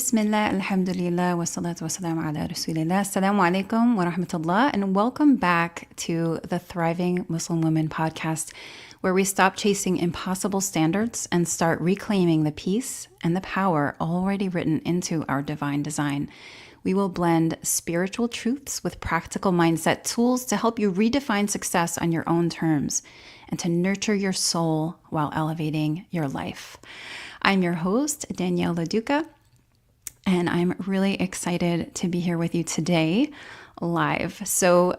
Bismillah, alhamdulillah, wa salatu wa salam ala rasulillah. Assalamu alaikum wa rahmatullah, and welcome back to the Thriving Muslim Women podcast, where we stop chasing impossible standards and start reclaiming the peace and the power already written into our divine design. We will blend spiritual truths with practical mindset tools to help you redefine success on your own terms and to nurture your soul while elevating your life. I'm your host, Danielle LoDuca, and I'm really excited to be here with you today live. So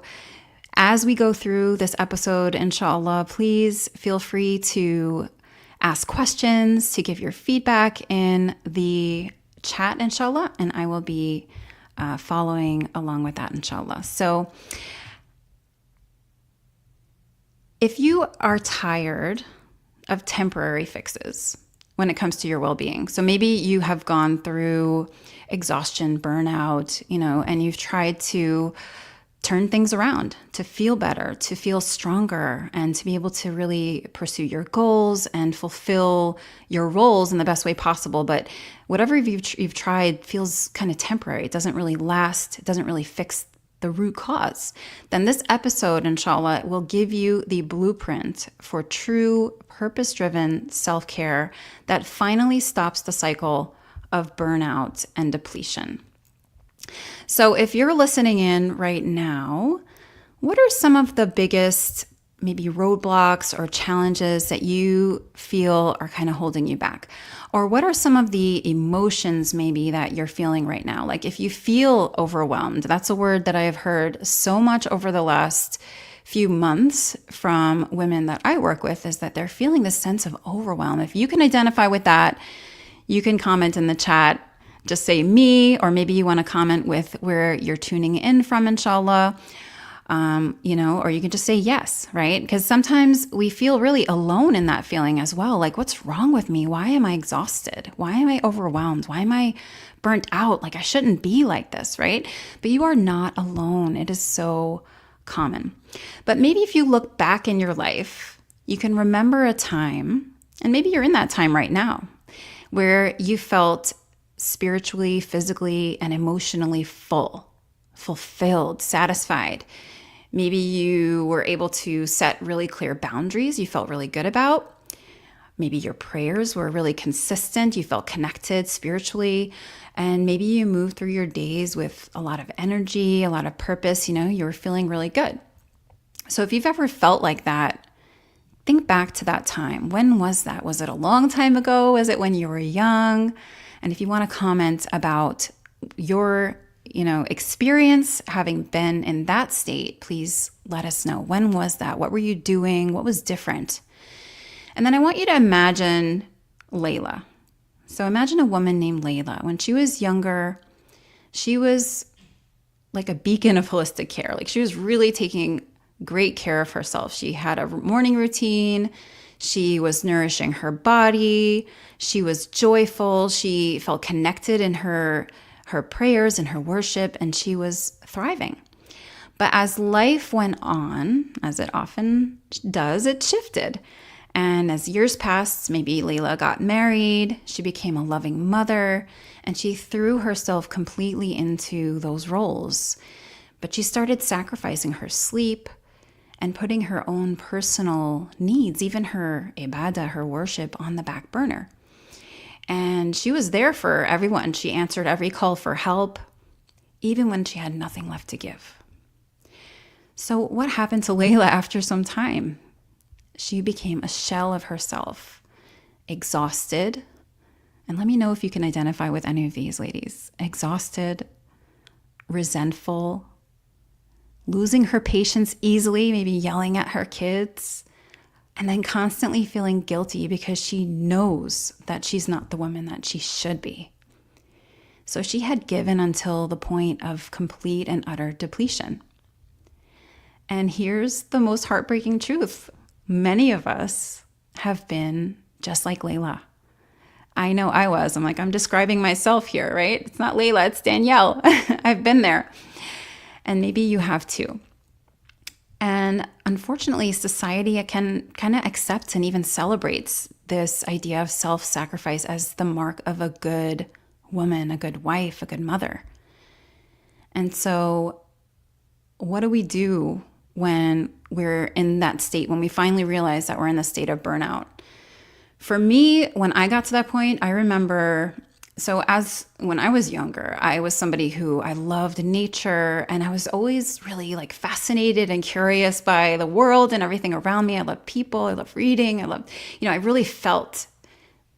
as we go through this episode, inshallah, please feel free to ask questions, to give your feedback in the chat, inshallah, and I will be following along with that, inshallah. So if you are tired of temporary fixes when it comes to your well-being, so maybe you have gone through exhaustion, burnout, and you've tried to turn things around, to feel better, to feel stronger, and to be able to really pursue your goals and fulfill your roles in the best way possible. But whatever you've tried feels kind of temporary. It doesn't really last. It doesn't really fix the root cause. Then this episode, inshallah, will give you the blueprint for true purpose-driven self-care that finally stops the cycle of burnout and depletion. So if you're listening in right now, what are some of the biggest maybe roadblocks or challenges that you feel are kind of holding you back? Or what are some of the emotions maybe that you're feeling right now? Like if you feel overwhelmed, that's a word that I have heard so much over the last few months from women that I work with, is that they're feeling this sense of overwhelm. If you can identify with that, you can comment in the chat. Just say me, or maybe you want to comment with where you're tuning in from, inshallah. Or you can just say yes, right? Because sometimes we feel really alone in that feeling as well. Like, what's wrong with me? Why am I exhausted? Why am I overwhelmed? Why am I burnt out? Like, I shouldn't be like this, right? But you are not alone. It is so common. But maybe if you look back in your life, you can remember a time, and maybe you're in that time right now, where you felt spiritually, physically, and emotionally full, fulfilled, satisfied. Maybe you were able to set really clear boundaries you felt really good about. Maybe your prayers were really consistent. You felt connected spiritually. And maybe you moved through your days with a lot of energy, a lot of purpose. You were feeling really good. So if you've ever felt like that, think back to that time. When was that? Was it a long time ago? Was it when you were young? And if you want to comment about your experience having been in that state, please let us know. When was that? What were you doing? What was different? And then I want you to imagine Layla. So imagine a woman named Layla. When she was younger, she was like a beacon of holistic care. Like she was really taking great care of herself. She had a morning routine. She was nourishing her body. She was joyful. She felt connected in her prayers and her worship, and she was thriving. But as life went on, as it often does, it shifted. And as years passed, maybe Layla got married, she became a loving mother, and she threw herself completely into those roles. But she started sacrificing her sleep and putting her own personal needs, even her ibadah, her worship, on the back burner. And she was there for everyone. She answered every call for help, even when she had nothing left to give. So what happened to Layla after some time? She became a shell of herself, exhausted. And let me know if you can identify with any of these ladies. Exhausted, resentful, losing her patience easily, maybe yelling at her kids, and then constantly feeling guilty because she knows that she's not the woman that she should be. So she had given until the point of complete and utter depletion. And here's the most heartbreaking truth. Many of us have been just like Layla. I know I was. I'm describing myself here, right? It's not Layla, it's Danielle. I've been there. And maybe you have too. And unfortunately, society can kind of accepts and even celebrates this idea of self-sacrifice as the mark of a good woman, a good wife, a good mother. And so what do we do when we're in that state, when we finally realize that we're in the state of burnout? For me, when I got to that point, I remember, when I was younger, I was somebody who I loved nature, and I was always really like fascinated and curious by the world and everything around me. I love people, I love reading, I really felt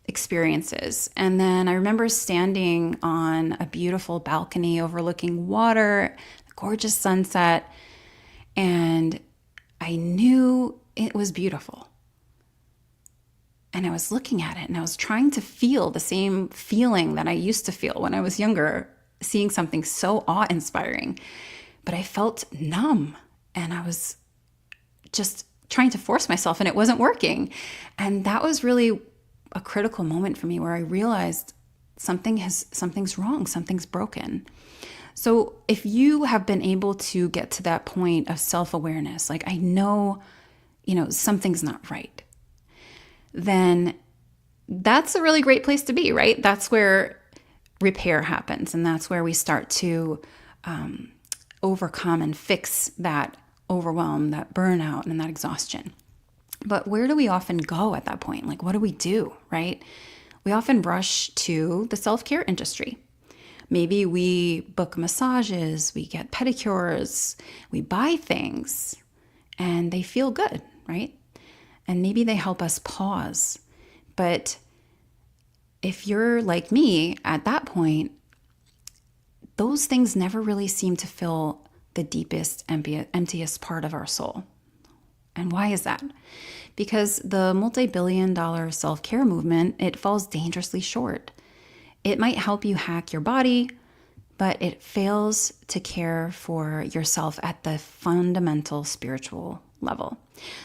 experiences. And then I remember standing on a beautiful balcony overlooking water, a gorgeous sunset, and I knew it was beautiful. And I was looking at it and I was trying to feel the same feeling that I used to feel when I was younger, seeing something so awe-inspiring. But I felt numb, and I was just trying to force myself, and it wasn't working. And that was really a critical moment for me, where I realized something's wrong, something's broken. So if you have been able to get to that point of self-awareness, like I know, something's not right, then that's a really great place to be, right? That's where repair happens. And that's where we start to overcome and fix that overwhelm, that burnout, and that exhaustion. But where do we often go at that point? Like, what do we do, right? We often rush to the self-care industry. Maybe we book massages, we get pedicures, we buy things, and they feel good, right? And maybe they help us pause. But if you're like me at that point, those things never really seem to fill the deepest, emptiest part of our soul. And why is that? Because the multi-billion-dollar self-care movement, it falls dangerously short. It might help you hack your body, but it fails to care for yourself at the fundamental spiritual level.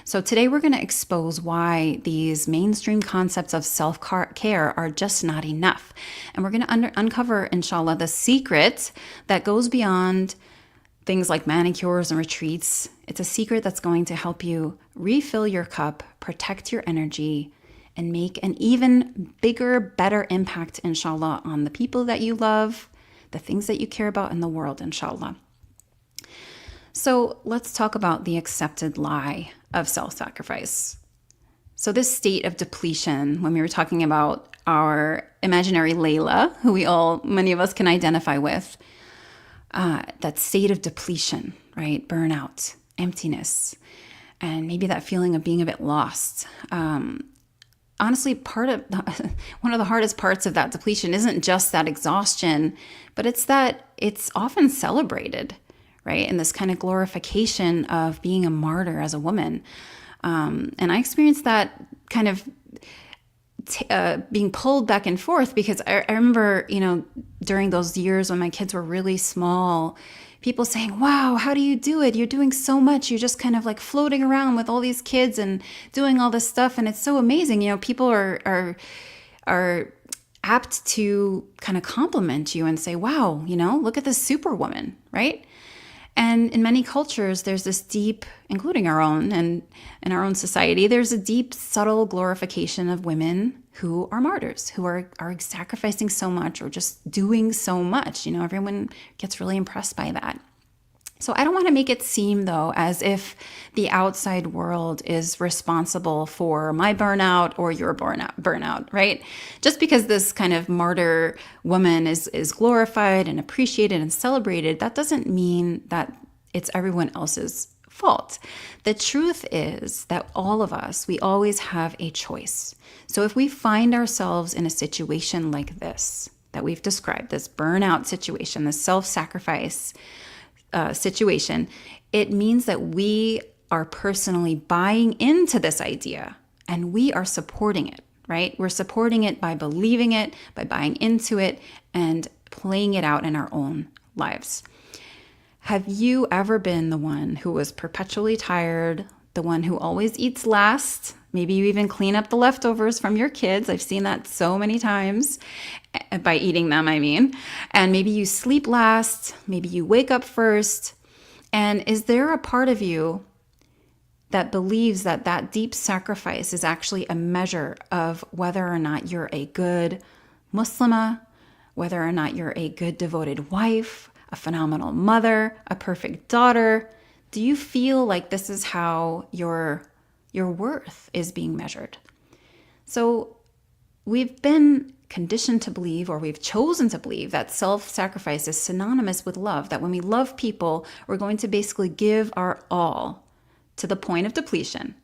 So today we're going to expose why these mainstream concepts of self-care are just not enough. And we're going to uncover, inshallah, the secret that goes beyond things like manicures and retreats. It's a secret that's going to help you refill your cup, protect your energy, and make an even bigger, better impact, inshallah, on the people that you love, the things that you care about in the world, inshallah. So let's talk about the accepted lie of self-sacrifice. So this state of depletion, when we were talking about our imaginary Layla, who many of us can identify with, that state of depletion, right? Burnout, emptiness, and maybe that feeling of being a bit lost. Honestly, one of the hardest parts of that depletion isn't just that exhaustion, but it's that it's often celebrated, right? And this kind of glorification of being a martyr as a woman. And I experienced that kind of being pulled back and forth, because I remember, during those years when my kids were really small, people saying, wow, how do you do it? You're doing so much. You're just kind of like floating around with all these kids and doing all this stuff. And it's so amazing. People are apt to kind of compliment you and say, wow, look at this superwoman, right? And in many cultures, there's this deep, including our own, and in our own society, there's a deep, subtle glorification of women who are martyrs, who are sacrificing so much or just doing so much. Everyone gets really impressed by that. So I don't want to make it seem, though, as if the outside world is responsible for my burnout or your burnout, right? Just because this kind of martyr woman is glorified and appreciated and celebrated, that doesn't mean that it's everyone else's fault. The truth is that all of us, we always have a choice. So if we find ourselves in a situation like this, that we've described, this burnout situation, this self-sacrifice situation, it means that we are personally buying into this idea and we are supporting it, right? We're supporting it by believing it, by buying into it, and playing it out in our own lives. Have you ever been the one who was perpetually tired, the one who always eats last? Maybe you even clean up the leftovers from your kids. I've seen that so many times. By eating them, I mean. And maybe you sleep last. Maybe you wake up first. And is there a part of you that believes that that deep sacrifice is actually a measure of whether or not you're a good Muslimah whether or not you're a good devoted wife, a phenomenal mother, a perfect daughter, do you feel like this is how your worth is being measured? So we've been conditioned to believe, or we've chosen to believe, that self-sacrifice is synonymous with love, that when we love people, we're going to basically give our all to the point of depletion.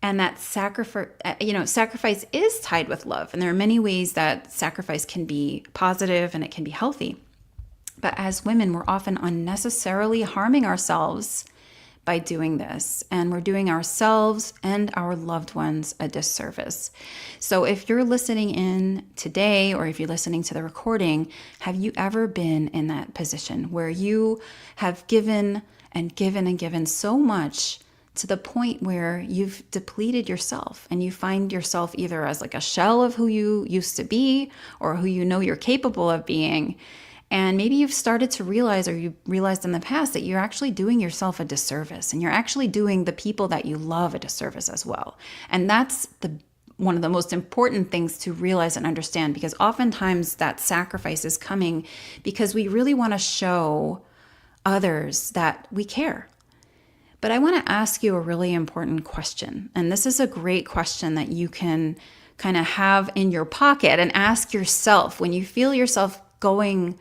And that sacrifice is tied with love. And there are many ways that sacrifice can be positive and it can be healthy. But as women, we're often unnecessarily harming ourselves by doing this. And we're doing ourselves and our loved ones a disservice. So if you're listening in today, or if you're listening to the recording, have you ever been in that position where you have given and given and given so much to the point where you've depleted yourself, and you find yourself either as like a shell of who you used to be or who you know you're capable of being? And maybe you've started to realize, or you realized in the past, that you're actually doing yourself a disservice, and you're actually doing the people that you love a disservice as well. And that's one of the most important things to realize and understand, because oftentimes that sacrifice is coming because we really want to show others that we care. But I want to ask you a really important question. And this is a great question that you can kind of have in your pocket and ask yourself when you feel yourself going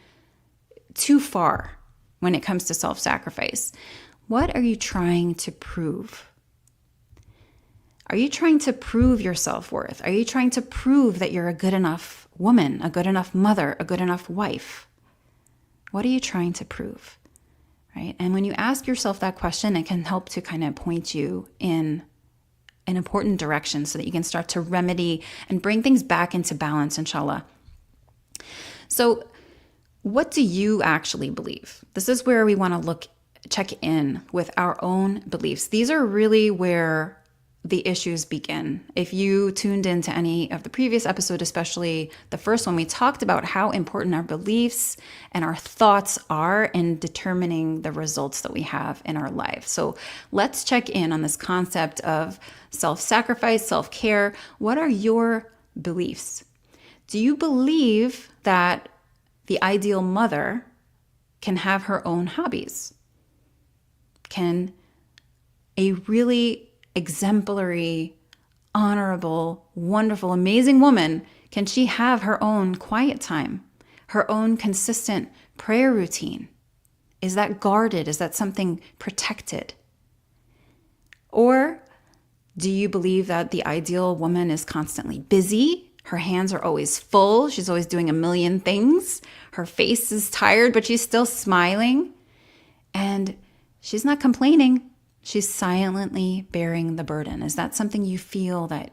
too far when it comes to self-sacrifice. What are you trying to prove? Are you trying to prove your self-worth? Are you trying to prove that you're a good enough woman, a good enough mother, a good enough wife? What are you trying to prove? Right? And when you ask yourself that question, it can help to kind of point you in an important direction so that you can start to remedy and bring things back into balance, inshallah. So what do you actually believe? This is where we want to check in with our own beliefs. These are really where the issues begin. If you tuned into any of the previous episodes, especially the first one, we talked about how important our beliefs and our thoughts are in determining the results that we have in our life. So let's check in on this concept of self-sacrifice, self-care. What are your beliefs? Do you believe that the ideal mother can have her own hobbies? Can a really exemplary, honorable, wonderful, amazing woman, can she have her own quiet time, her own consistent prayer routine? Is that guarded? Is that something protected? Or do you believe that the ideal woman is constantly busy? Her hands are always full. She's always doing a million things. Her face is tired, but she's still smiling. And she's not complaining. She's silently bearing the burden. Is that something you feel that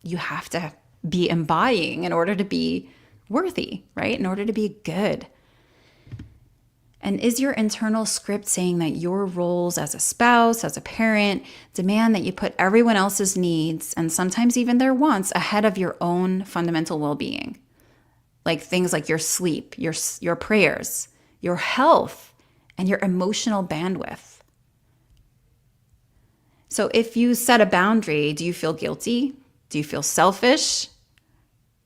you have to be embodying in order to be worthy, right? In order to be good? And is your internal script saying that your roles as a spouse, as a parent, demand that you put everyone else's needs, and sometimes even their wants, ahead of your own fundamental well-being? Like things like your sleep, your prayers, your health, and your emotional bandwidth. So if you set a boundary, do you feel guilty? Do you feel selfish?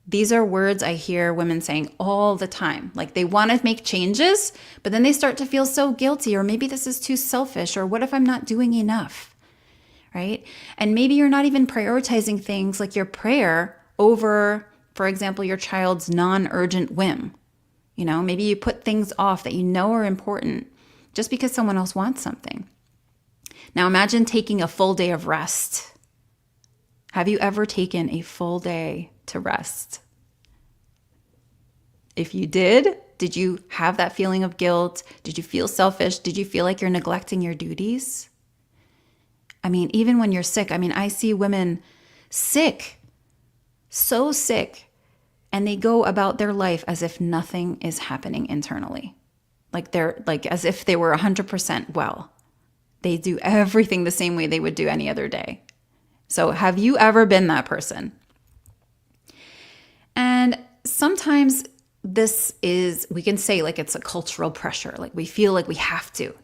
These are words I hear women saying all the time. Like they want to make changes, but then they start to feel so guilty, or maybe this is too selfish, or what if I'm not doing enough, right? And maybe you're not even prioritizing things like your prayer over, for example, your child's non-urgent whim. You know, maybe you put things off that you know are important just because someone else wants something. Now imagine taking a full day of rest. Have you ever taken a full day to rest? If you did you have that feeling of guilt? Did you feel selfish? Did you feel like you're neglecting your duties? I mean, even when you're sick, I see women sick, so sick, and they go about their life as if nothing is happening internally. Like as if they were 100% well. They do everything the same way they would do any other day. So have you ever been that person? And sometimes we can say like it's a cultural pressure. Like we feel like we have to,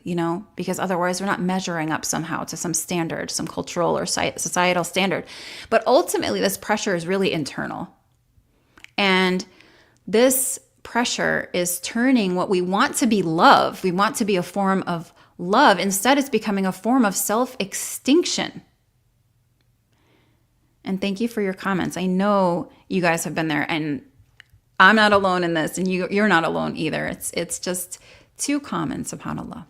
because otherwise we're not measuring up somehow to some standard, some cultural or societal standard. But ultimately this pressure is really internal. And this pressure is turning what we want to be love, we want to be a form of love, instead it's becoming a form of self-extinction. And thank you for your comments. I know you guys have been there, and I'm not alone in this, and you're not alone either. It's just too common, subhanAllah.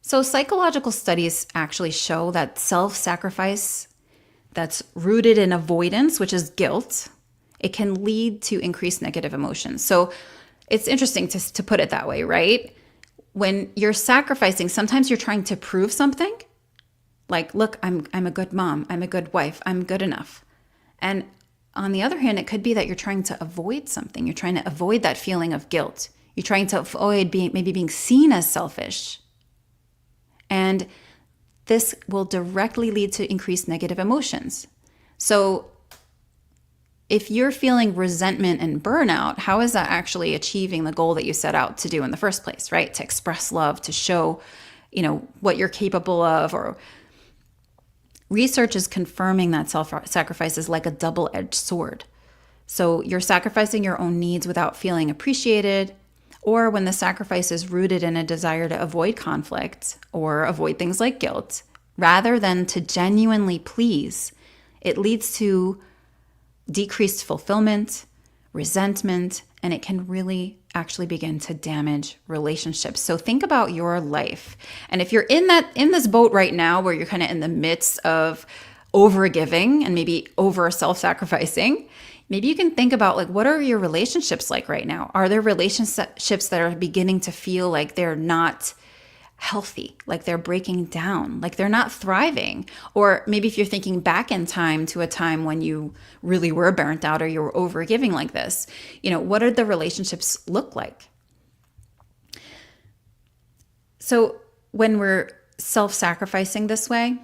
So psychological studies actually show that self-sacrifice that's rooted in avoidance, which is guilt, it can lead to increased negative emotions. So it's interesting to put it that way, right? When you're sacrificing, sometimes you're trying to prove something. Like, look, I'm a good mom, I'm a good wife, I'm good enough. And on the other hand, it could be that you're trying to avoid something. You're trying to avoid that feeling of guilt. You're trying to avoid being seen as selfish. And this will directly lead to increased negative emotions. So if you're feeling resentment and burnout, how is that actually achieving the goal that you set out to do in the first place, right? To express love, to show, what you're capable of. Or research is confirming that self-sacrifice is like a double-edged sword. So you're sacrificing your own needs without feeling appreciated, or when the sacrifice is rooted in a desire to avoid conflict or avoid things like guilt, rather than to genuinely please, it leads to decreased fulfillment, resentment, and it can really actually begin to damage relationships. So think about your life. And if you're in this boat right now where you're kind of in the midst of overgiving and maybe over self-sacrificing, maybe you can think about, like, what are your relationships like right now? Are there relationships that are beginning to feel like they're not healthy, like they're breaking down, like they're not thriving? Or maybe if you're thinking back in time to a time when you really were burnt out or you were overgiving like this, what did the relationships look like? So when we're self-sacrificing this way,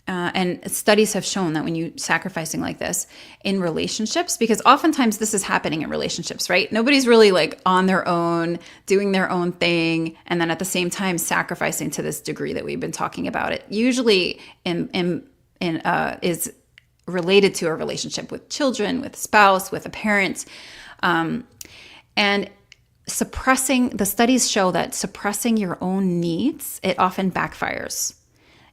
and studies have shown that when you sacrificing like this in relationships, because oftentimes this is happening in relationships, right? Nobody's really like on their own, doing their own thing, and then at the same time sacrificing to this degree that we've been talking about. It usually is related to a relationship with children, with a spouse, with a parent, and suppressing. The studies show that suppressing your own needs, it often backfires.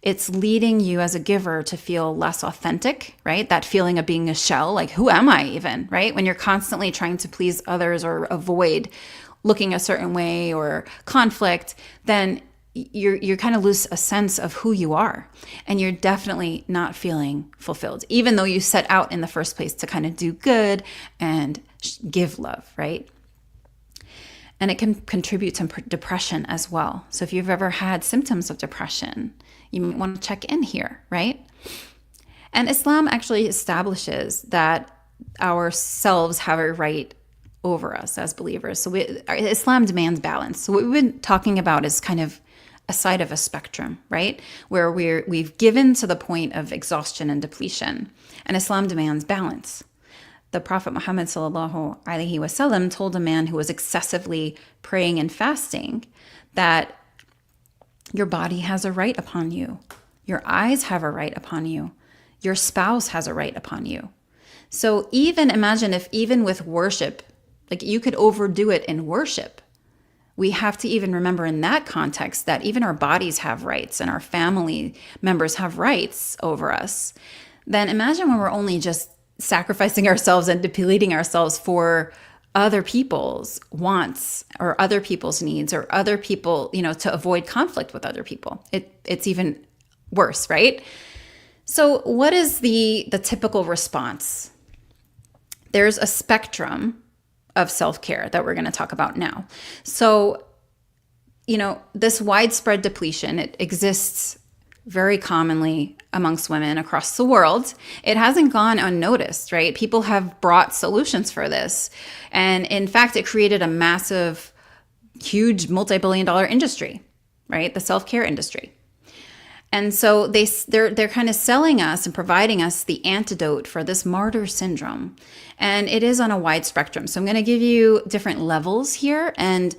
It's leading you as a giver to feel less authentic, right? That feeling of being a shell, like, who am I even, right? When you're constantly trying to please others or avoid looking a certain way or conflict, then you kind of lose a sense of who you are. And you're definitely not feeling fulfilled, even though you set out in the first place to kind of do good and give love, right? And it can contribute to depression as well. So if you've ever had symptoms of depression, you might want to check in here, right? And Islam actually establishes that ourselves have a right over us as believers. So Islam demands balance. So what we've been talking about is kind of a side of a spectrum, right? Where we've given to the point of exhaustion and depletion. And Islam demands balance. The Prophet Muhammad sallallahu alaihi wasallam told a man who was excessively praying and fasting that your body has a right upon you. Your eyes have a right upon you. Your spouse has a right upon you. So imagine if even with worship, like, you could overdo it in worship. We have to even remember in that context that even our bodies have rights and our family members have rights over us. Then imagine when we're only just sacrificing ourselves and depleting ourselves for other people's wants or other people's needs or other people, to avoid conflict with other people. It's even worse, right? So what is the typical response? There's a spectrum of self-care that we're going to talk about now. So, this widespread depletion, it exists very commonly amongst women across the world. It hasn't gone unnoticed, right? People have brought solutions for this. And in fact, it created a massive, huge multi-billion-dollar industry, right? The self-care industry. And so they're kind of selling us and providing us the antidote for this martyr syndrome. And it is on a wide spectrum. So I'm going to give you different levels here, and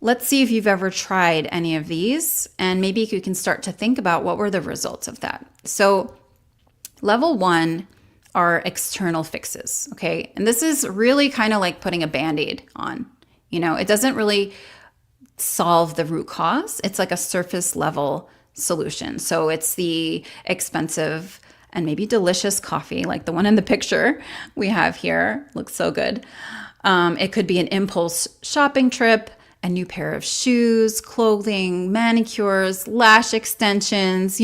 let's see if you've ever tried any of these, and maybe you can start to think about what were the results of that. So level 1 are external fixes, okay? And this is really kind of like putting a Band-Aid on. It doesn't really solve the root cause. It's like a surface level solution. So it's the expensive and maybe delicious coffee, like the one in the picture we have here. Looks so good. It could be an impulse shopping trip, a new pair of shoes, clothing, manicures, lash extensions,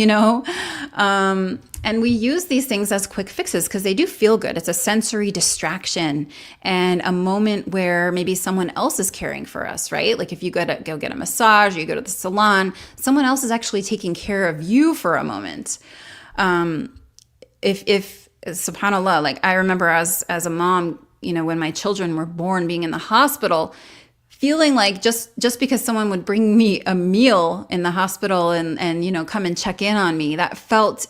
and we use these things as quick fixes because they do feel good. It's a sensory distraction and a moment where maybe someone else is caring for us, right? Like if you go get a massage, or you go to the salon, someone else is actually taking care of you for a moment. If subhanAllah, like I remember as a mom, when my children were born, being in the hospital, feeling like just because someone would bring me a meal in the hospital and come and check in on me, that felt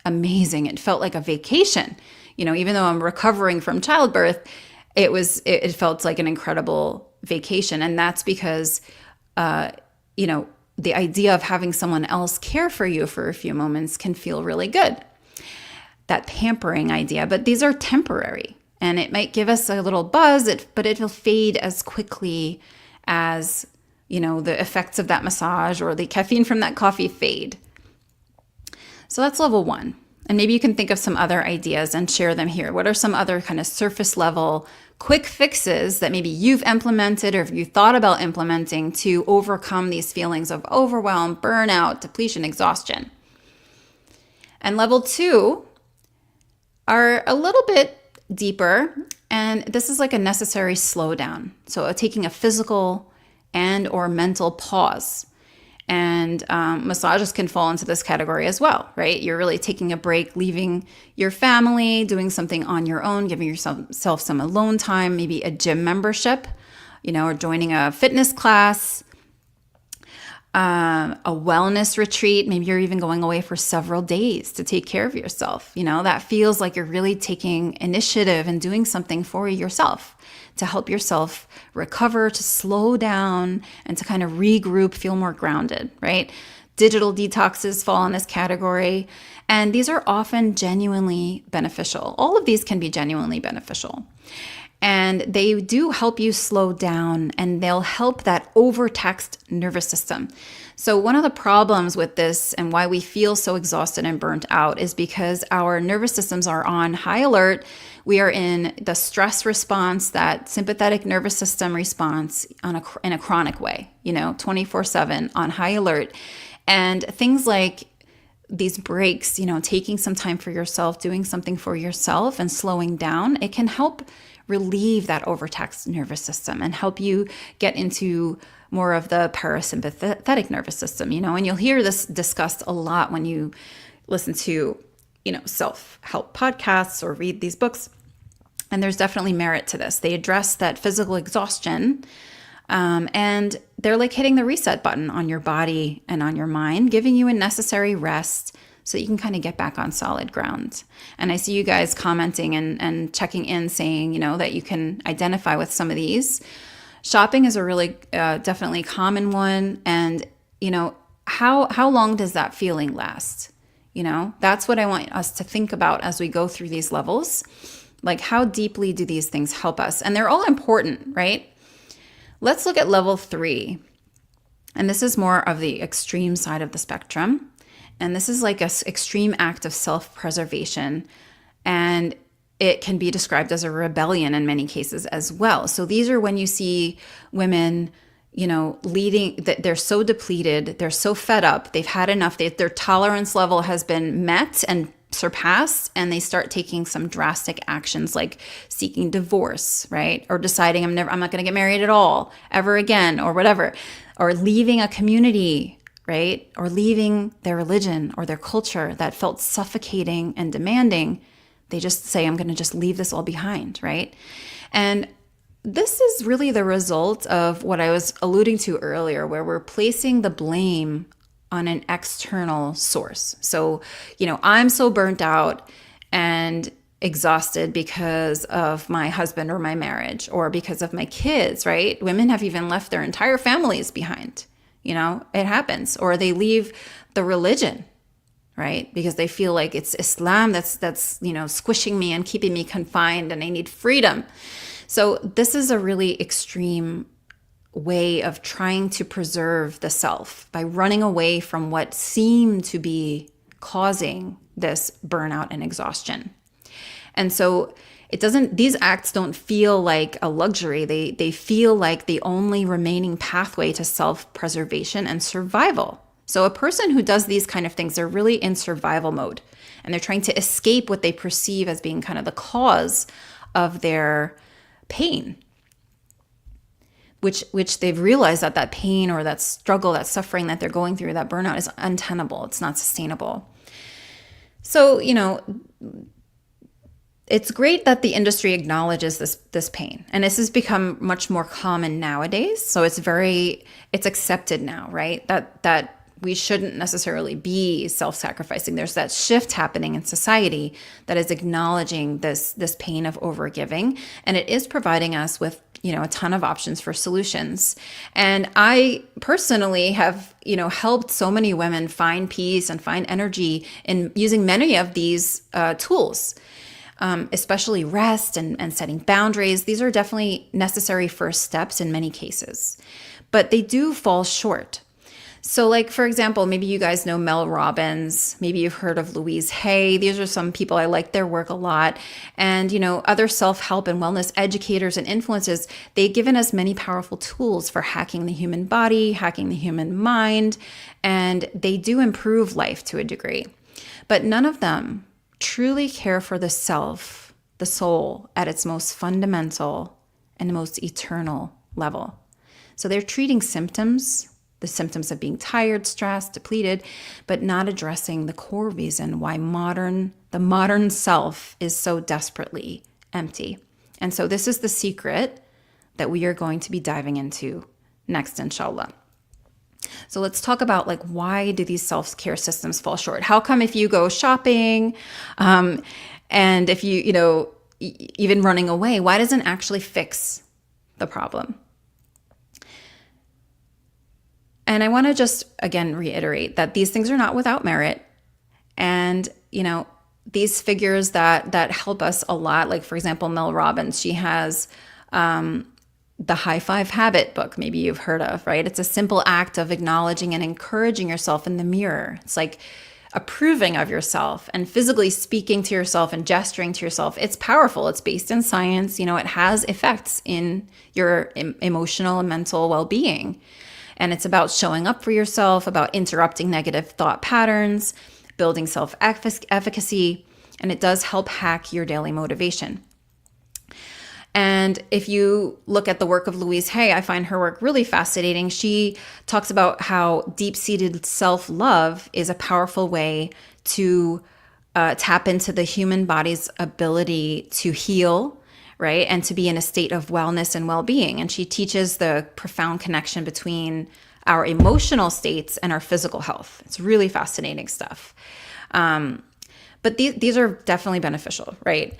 amazing. It felt like a vacation. Even though I'm recovering from childbirth, it felt like an incredible vacation. And that's because, the idea of having someone else care for you for a few moments can feel really good. That pampering idea, but these are temporary. And it might give us a little buzz, but it'll fade as quickly as, the effects of that massage or the caffeine from that coffee fade. So that's level 1. And maybe you can think of some other ideas and share them here. What are some other kind of surface level quick fixes that maybe you've implemented or if you thought about implementing to overcome these feelings of overwhelm, burnout, depletion, exhaustion? And level 2 are a little bit deeper, and this is like a necessary slowdown. So taking a physical and or mental pause. And massages can fall into this category as well, right? You're really taking a break, leaving your family, doing something on your own, giving yourself some alone time, maybe a gym membership, or joining a fitness class, a wellness retreat. Maybe you're even going away for several days to take care of yourself. That feels like you're really taking initiative and doing something for yourself to help yourself recover, to slow down, and to kind of regroup, feel more grounded, right? Digital detoxes fall in this category, and these are often genuinely beneficial. All of these can be genuinely beneficial. And they do help you slow down, and they'll help that overtaxed nervous system. So one of the problems with this and why we feel so exhausted and burnt out is because our nervous systems are on high alert. We are in the stress response, that sympathetic nervous system response in a chronic way, 24/7 on high alert. And things like these breaks, taking some time for yourself, doing something for yourself and slowing down, it can help relieve that overtaxed nervous system and help you get into more of the parasympathetic nervous system, and you'll hear this discussed a lot when you listen to, self-help podcasts or read these books. And there's definitely merit to this. They address that physical exhaustion, and they're like hitting the reset button on your body and on your mind, giving you a necessary rest so you can kind of get back on solid ground. And I see you guys commenting and checking in saying, that you can identify with some of these. Shopping is a really definitely common one. And, how long does that feeling last? That's what I want us to think about as we go through these levels. Like, how deeply do these things help us? And they're all important, right? Let's look at level 3. And this is more of the extreme side of the spectrum. And this is like an extreme act of self-preservation. And it can be described as a rebellion in many cases as well. So these are when you see women, leading, they're so depleted, they're so fed up, they've had enough, their tolerance level has been met and surpassed, and they start taking some drastic actions like seeking divorce, right? Or deciding I'm not going to get married at all ever again, or whatever, or leaving a community, right? Or leaving their religion or their culture that felt suffocating and demanding. They just say, I'm going to just leave this all behind, right? And this is really the result of what I was alluding to earlier, where we're placing the blame on an external source. So, I'm so burnt out and exhausted because of my husband or my marriage or because of my kids, right? Women have even left their entire families behind. It happens. Or they leave the religion, right? Because they feel like it's Islam that's squishing me and keeping me confined, and I need freedom. So this is a really extreme way of trying to preserve the self by running away from what seemed to be causing this burnout and exhaustion. And so these acts don't feel like a luxury. They feel like the only remaining pathway to self-preservation and survival. So a person who does these kind of things, they're really in survival mode, and they're trying to escape what they perceive as being kind of the cause of their pain, which they've realized that pain or that struggle, that suffering that they're going through, that burnout is untenable. It's not sustainable. So, it's great that the industry acknowledges this pain, and this has become much more common nowadays. So it's accepted now, right? That we shouldn't necessarily be self-sacrificing. There's that shift happening in society that is acknowledging this pain of overgiving, and it is providing us with a ton of options for solutions. And I personally have helped so many women find peace and find energy in using many of these tools. Especially rest and setting boundaries. These are definitely necessary first steps in many cases, but they do fall short. So like, for example, maybe you guys know Mel Robbins, maybe you've heard of Louise Hay. These are some people, I like their work a lot. And, other self-help and wellness educators and influencers, they've given us many powerful tools for hacking the human body, hacking the human mind, and they do improve life to a degree. But none of them truly care for the self, the soul, at its most fundamental and most eternal level. So they're treating symptoms, the symptoms of being tired, stressed, depleted, but not addressing the core reason why the modern self is so desperately empty. And so this is the secret that we are going to be diving into next, inshallah. So let's talk about why do these self-care systems fall short? How come if you go shopping and if you even running away, why doesn't it actually fix the problem? And I want to just again reiterate that these things are not without merit. And these figures that help us a lot, like for example Mel Robbins, she has the High Five Habit book, maybe you've heard of, right? It's a simple act of acknowledging and encouraging yourself in the mirror. It's like approving of yourself and physically speaking to yourself and gesturing to yourself. It's powerful. It's based in science. It has effects in your emotional and mental well-being. And it's about showing up for yourself, about interrupting negative thought patterns, building self-efficacy, and it does help hack your daily motivation. And if you look at the work of Louise Hay, I find her work really fascinating. She talks about how deep-seated self-love is a powerful way to tap into the human body's ability to heal, right? And to be in a state of wellness and well-being. And she teaches the profound connection between our emotional states and our physical health. It's really fascinating stuff. But these are definitely beneficial, right?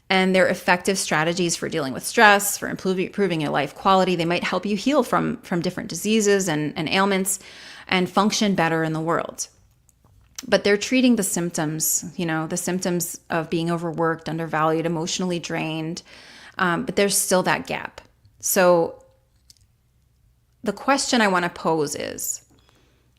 And they're effective strategies for dealing with stress, for improving your life quality. They might help you heal from different diseases and ailments and function better in the world. But they're treating the symptoms, the symptoms of being overworked, undervalued, emotionally drained. But there's still that gap. So the question I want to pose is,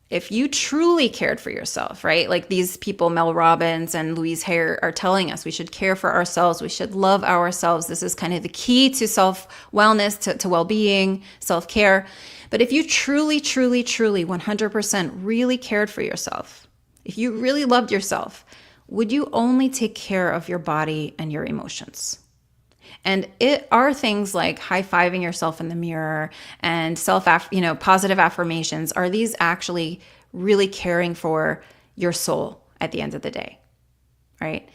if you truly cared for yourself, right? Like these people, Mel Robbins and Louise Hay, are telling us we should care for ourselves. We should love ourselves. This is kind of the key to self-wellness, to well-being, self-care. But if you truly, truly, truly 100% really cared for yourself, if you really loved yourself, would you only take care of your body and your emotions? And it are things like high-fiving yourself in the mirror and positive affirmations. Are these actually really caring for your soul at the end of the day, right?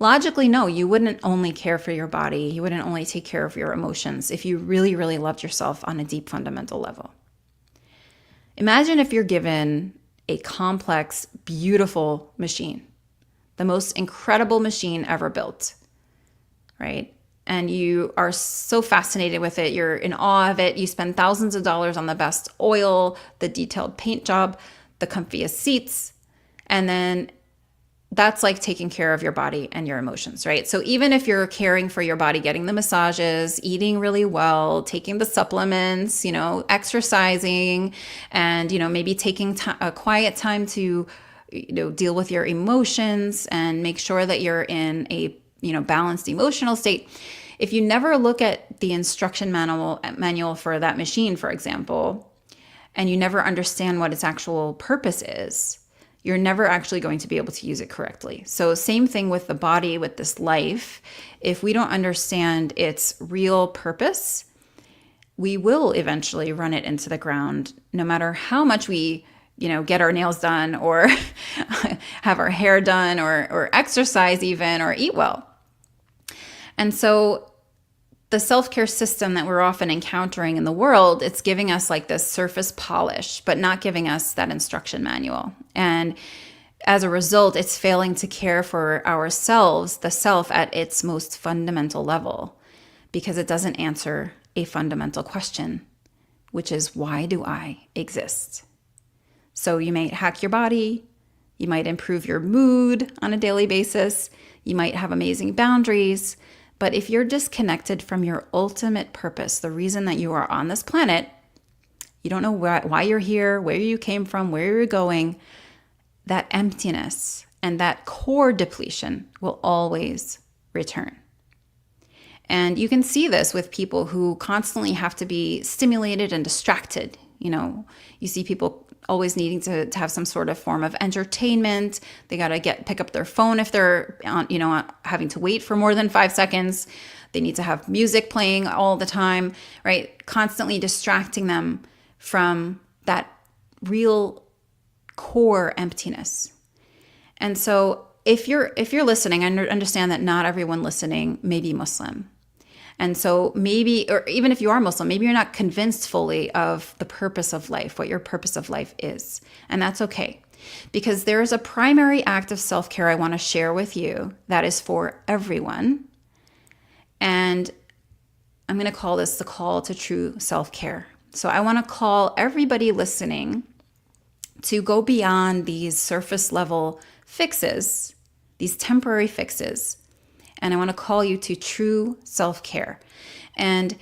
Logically, no, you wouldn't only care for your body. You wouldn't only take care of your emotions if you really, really loved yourself on a deep fundamental level. Imagine if you're given a complex, beautiful machine, the most incredible machine ever built, right? And you are so fascinated with it. You're in awe of it. You spend thousands of dollars on the best oil, the detailed paint job, the comfiest seats. And then that's like taking care of your body and your emotions, right? So even if you're caring for your body, getting the massages, eating really well, taking the supplements, exercising, and, maybe taking a quiet time to, deal with your emotions and make sure that you're in a, balanced emotional state. If you never look at the instruction manual for that machine, for example, and you never understand what its actual purpose is, you're never actually going to be able to use it correctly. So same thing with the body, with this life. If we don't understand its real purpose, we will eventually run it into the ground, no matter how much we, get our nails done or have our hair done or exercise even or eat well. And so the self-care system that we're often encountering in the world, it's giving us like this surface polish, but not giving us that instruction manual. And as a result, it's failing to care for ourselves, the self, at its most fundamental level, because it doesn't answer a fundamental question, which is, why do I exist? So you might hack your body, you might improve your mood on a daily basis, you might have amazing boundaries, but if you're disconnected from your ultimate purpose, the reason that you are on this planet, you don't know why you're here, where you came from, where you're going, that emptiness and that core depletion will always return. And you can see this with people who constantly have to be stimulated and distracted. You see people always needing to have some sort of form of entertainment. They got to pick up their phone if they're having to wait for more than 5 seconds. They need to have music playing all the time, right? Constantly distracting them from that real core emptiness. And so if you're listening, I understand that not everyone listening may be Muslim. And so maybe, or even if you are Muslim, maybe you're not convinced fully of the purpose of life, what your purpose of life is. And that's okay, because there is a primary act of self-care I want to share with you that is for everyone. And I'm going to call this the call to true self-care. So I want to call everybody listening to go beyond these surface level fixes, these temporary fixes. And I want to call you to true self-care. And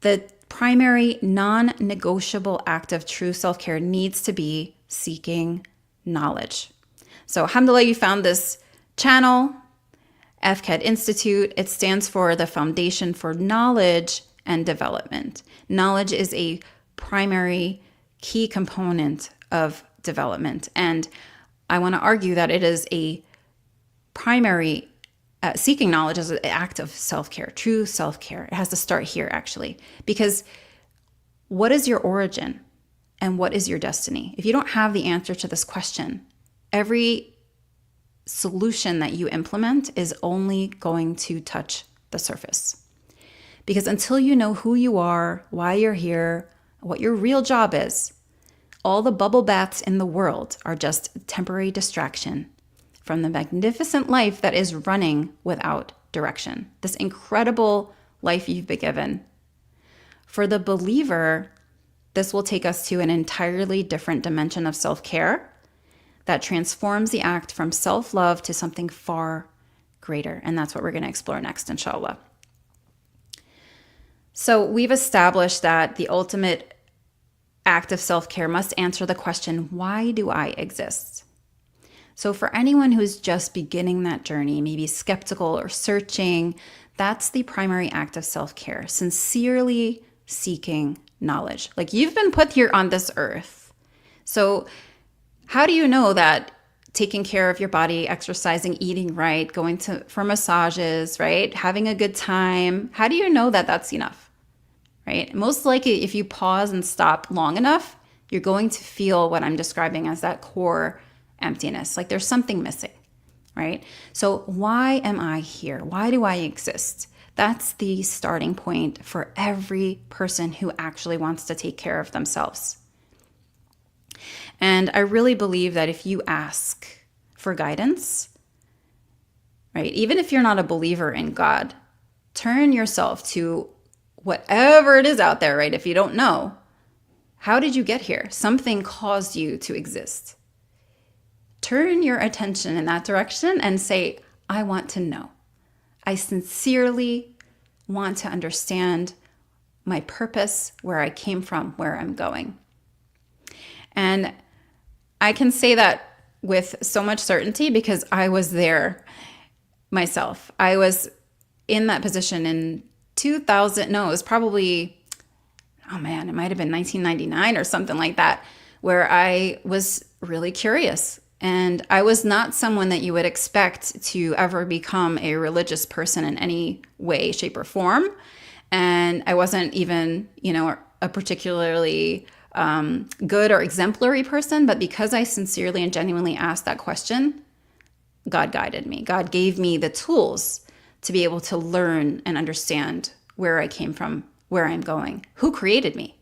the primary non-negotiable act of true self-care needs to be seeking knowledge. So alhamdulillah, you found this channel, FCAD Institute. It stands for the Foundation for Knowledge and Development. Knowledge is a primary key component of development. And I want to argue that it is a primary seeking knowledge is an act of self-care, true self-care. It has to start here, actually, because what is your origin and what is your destiny? If you don't have the answer to this question, every solution that you implement is only going to touch the surface. Because until you know who you are, why you're here, what your real job is, all the bubble baths in the world are just temporary distraction from the magnificent life that is running without direction. This incredible life you've been given. For the believer, this will take us to an entirely different dimension of self-care that transforms the act from self-love to something far greater. And that's what we're going to explore next, inshallah. So we've established that the ultimate act of self-care must answer the question, why do I exist? So for anyone who's just beginning that journey, maybe skeptical or searching, that's the primary act of self-care, sincerely seeking knowledge. Like, you've been put here on this earth. So how do you know that taking care of your body, exercising, eating right, going for massages, right, having a good time, how do you know that that's enough, right? Most likely, if you pause and stop long enough, you're going to feel what I'm describing as that core emptiness, like there's something missing, right? So why am I here? Why do I exist? That's the starting point for every person who actually wants to take care of themselves. And I really believe that if you ask for guidance, right, even if you're not a believer in God, turn yourself to whatever it is out there, right? If you don't know, how did you get here? Something caused you to exist. turn your attention in that direction and say, I want to know. I sincerely want to understand my purpose, where I came from, where I'm going. And I can say that with so much certainty because I was there myself. I was in that position in 2000. No, it was probably, it might have been 1999 or something like that, where I was really curious. And I was not someone that you would expect to ever become a religious person in any way, shape, or form. And I wasn't even, a particularly good or exemplary person. But because I sincerely and genuinely asked that question, God guided me. God gave me the tools to be able to learn and understand where I came from, where I'm going, who created me,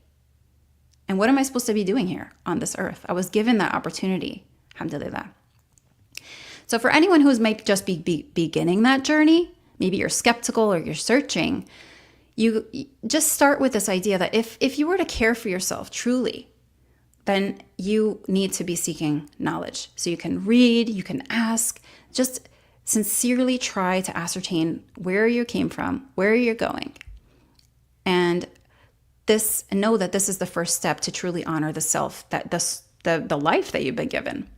and what am I supposed to be doing here on this earth. I was given that opportunity. Alhamdulillah. So for anyone who might just be beginning that journey, maybe you're skeptical or you're searching, you just start with this idea that if you were to care for yourself truly, then you need to be seeking knowledge. So you can read, you can ask, just sincerely try to ascertain where you came from, where you're going. And know that this is the first step to truly honor the self, that the life that you've been given.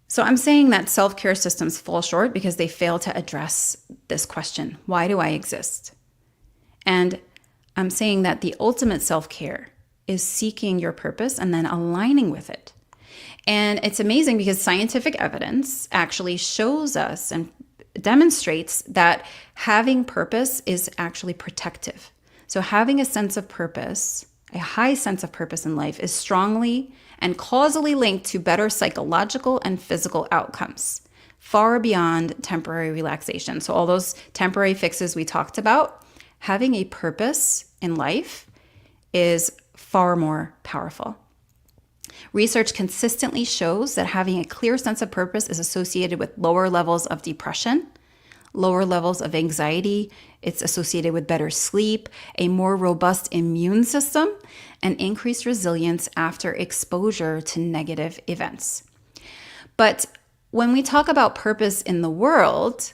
So I'm saying that self-care systems fall short because they fail to address this question: why do I exist? And I'm saying that the ultimate self-care is seeking your purpose and then aligning with it. And it's amazing because scientific evidence actually shows us and demonstrates that having purpose is actually protective. So having a sense of purpose, a high sense of purpose in life, is strongly and causally linked to better psychological and physical outcomes, far beyond temporary relaxation. So all those temporary fixes we talked about, having a purpose in life is far more powerful. Research consistently shows that having a clear sense of purpose is associated with lower levels of depression, lower levels of anxiety. It's associated with better sleep, a more robust immune system, and increased resilience after exposure to negative events. But when we talk about purpose in the world,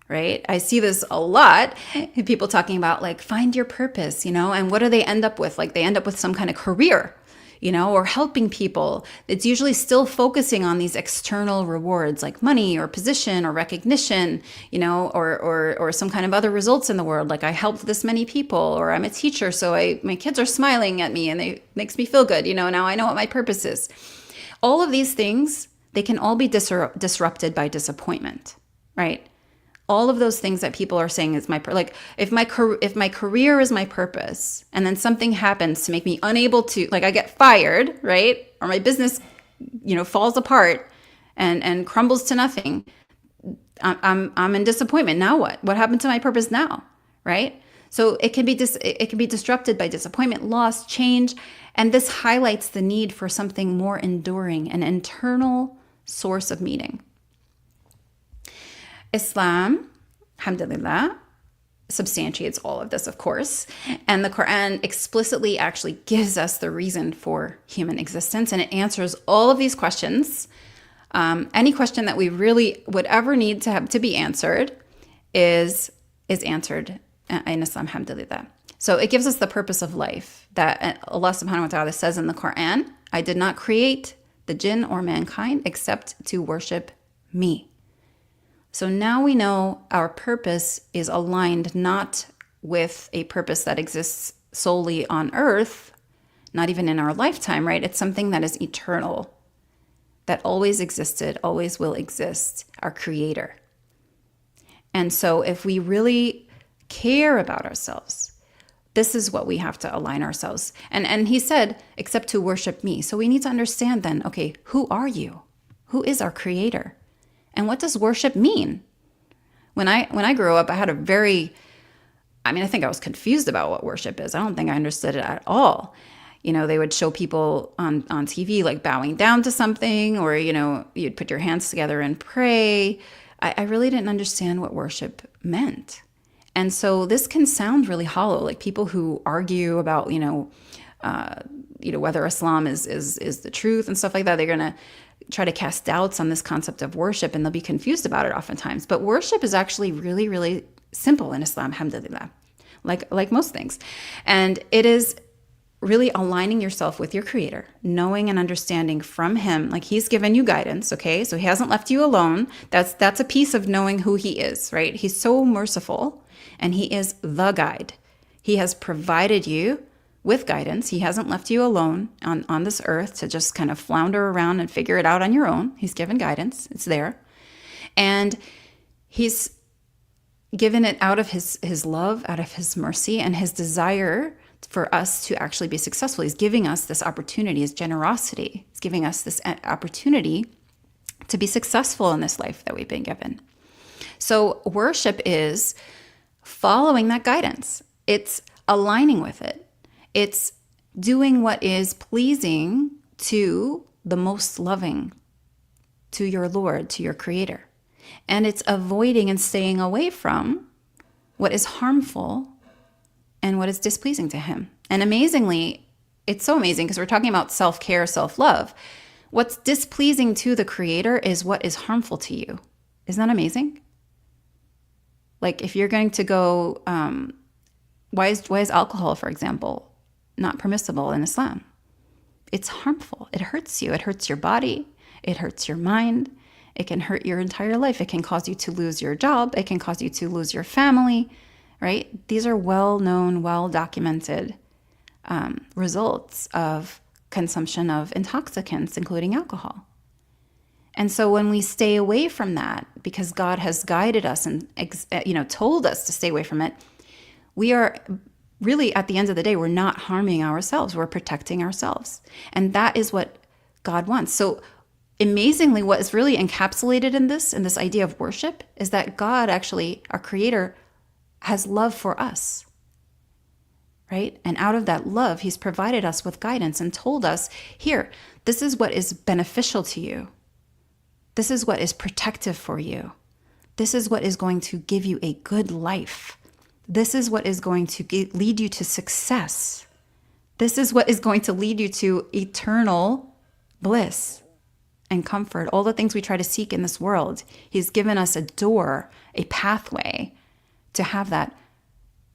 right, I see this a lot, people talking about like, find your purpose, and what do they end up with? Like they end up with some kind of career, or helping people. It's usually still focusing on these external rewards like money or position or recognition, or some kind of other results in the world. Like I helped this many people, or I'm a teacher, so my kids are smiling at me and it makes me feel good. Now I know what my purpose is. All of these things, they can all be disrupted by disappointment, right? All of those things that people are saying is like if my career is my purpose and then something happens to make me unable to, like I get fired, right? Or my business, falls apart and crumbles to nothing. I'm in disappointment. Now what? What happened to my purpose now, right? So it can be disrupted by disappointment, loss, change, and this highlights the need for something more enduring, an internal source of meaning. Islam, alhamdulillah, substantiates all of this, of course. And the Quran explicitly actually gives us the reason for human existence. And it answers all of these questions. Any question that we really would ever need to have to be answered is answered in Islam, alhamdulillah. So it gives us the purpose of life that Allah subhanahu wa ta'ala says in the Quran, I did not create the jinn or mankind except to worship me. So now we know our purpose is aligned not with a purpose that exists solely on earth, not even in our lifetime, right? It's something that is eternal, that always existed, always will exist, our creator. And so if we really care about ourselves, this is what we have to align ourselves. And he said, except to worship me. So we need to understand then, okay, who are you? Who is our creator? And what does worship mean? When I grew up, I had I think I was confused about what worship is. I don't think I understood it at all. They would show people on TV like bowing down to something, or, you'd put your hands together and pray. I really didn't understand what worship meant. And so this can sound really hollow, like people who argue about, whether Islam is the truth and stuff like that. They're going to try to cast doubts on this concept of worship, and they'll be confused about it oftentimes. But worship is actually really, really simple in Islam, alhamdulillah, like most things. And it is really aligning yourself with your creator, knowing and understanding from him, like he's given you guidance, okay? So he hasn't left you alone. That's a piece of knowing who he is, right? He's so merciful, and he is the guide. He has provided you with guidance. He hasn't left you alone on this earth to just kind of flounder around and figure it out on your own. He's given guidance. It's there. And he's given it out of his love, out of his mercy, and his desire for us to actually be successful. He's giving us this opportunity, his generosity. He's giving us this opportunity to be successful in this life that we've been given. So worship is following that guidance. It's aligning with it. It's doing what is pleasing to the most loving, to your Lord, to your Creator. And it's avoiding and staying away from what is harmful and what is displeasing to him. And amazingly, it's so amazing because we're talking about self-care, self-love. What's displeasing to the Creator is what is harmful to you. Isn't that amazing? Like if you're going to go, why is alcohol, for example, not permissible in Islam? It's harmful. It hurts you. It hurts your body. It hurts your mind. It can hurt your entire life. It can cause you to lose your job. It can cause you to lose your family, right? These are well-known, well-documented results of consumption of intoxicants, including alcohol. And so when we stay away from that, because God has guided us and told us to stay away from it, we are really, at the end of the day, we're not harming ourselves. We're protecting ourselves. And that is what God wants. So amazingly, what is really encapsulated in this idea of worship is that God actually, our Creator, has love for us, right? And out of that love, he's provided us with guidance and told us, here, this is what is beneficial to you. This is what is protective for you. This is what is going to give you a good life. This is what is going to lead you to success. This is what is going to lead you to eternal bliss and comfort, all the things we try to seek in this world. He's given us a door, a pathway to have that,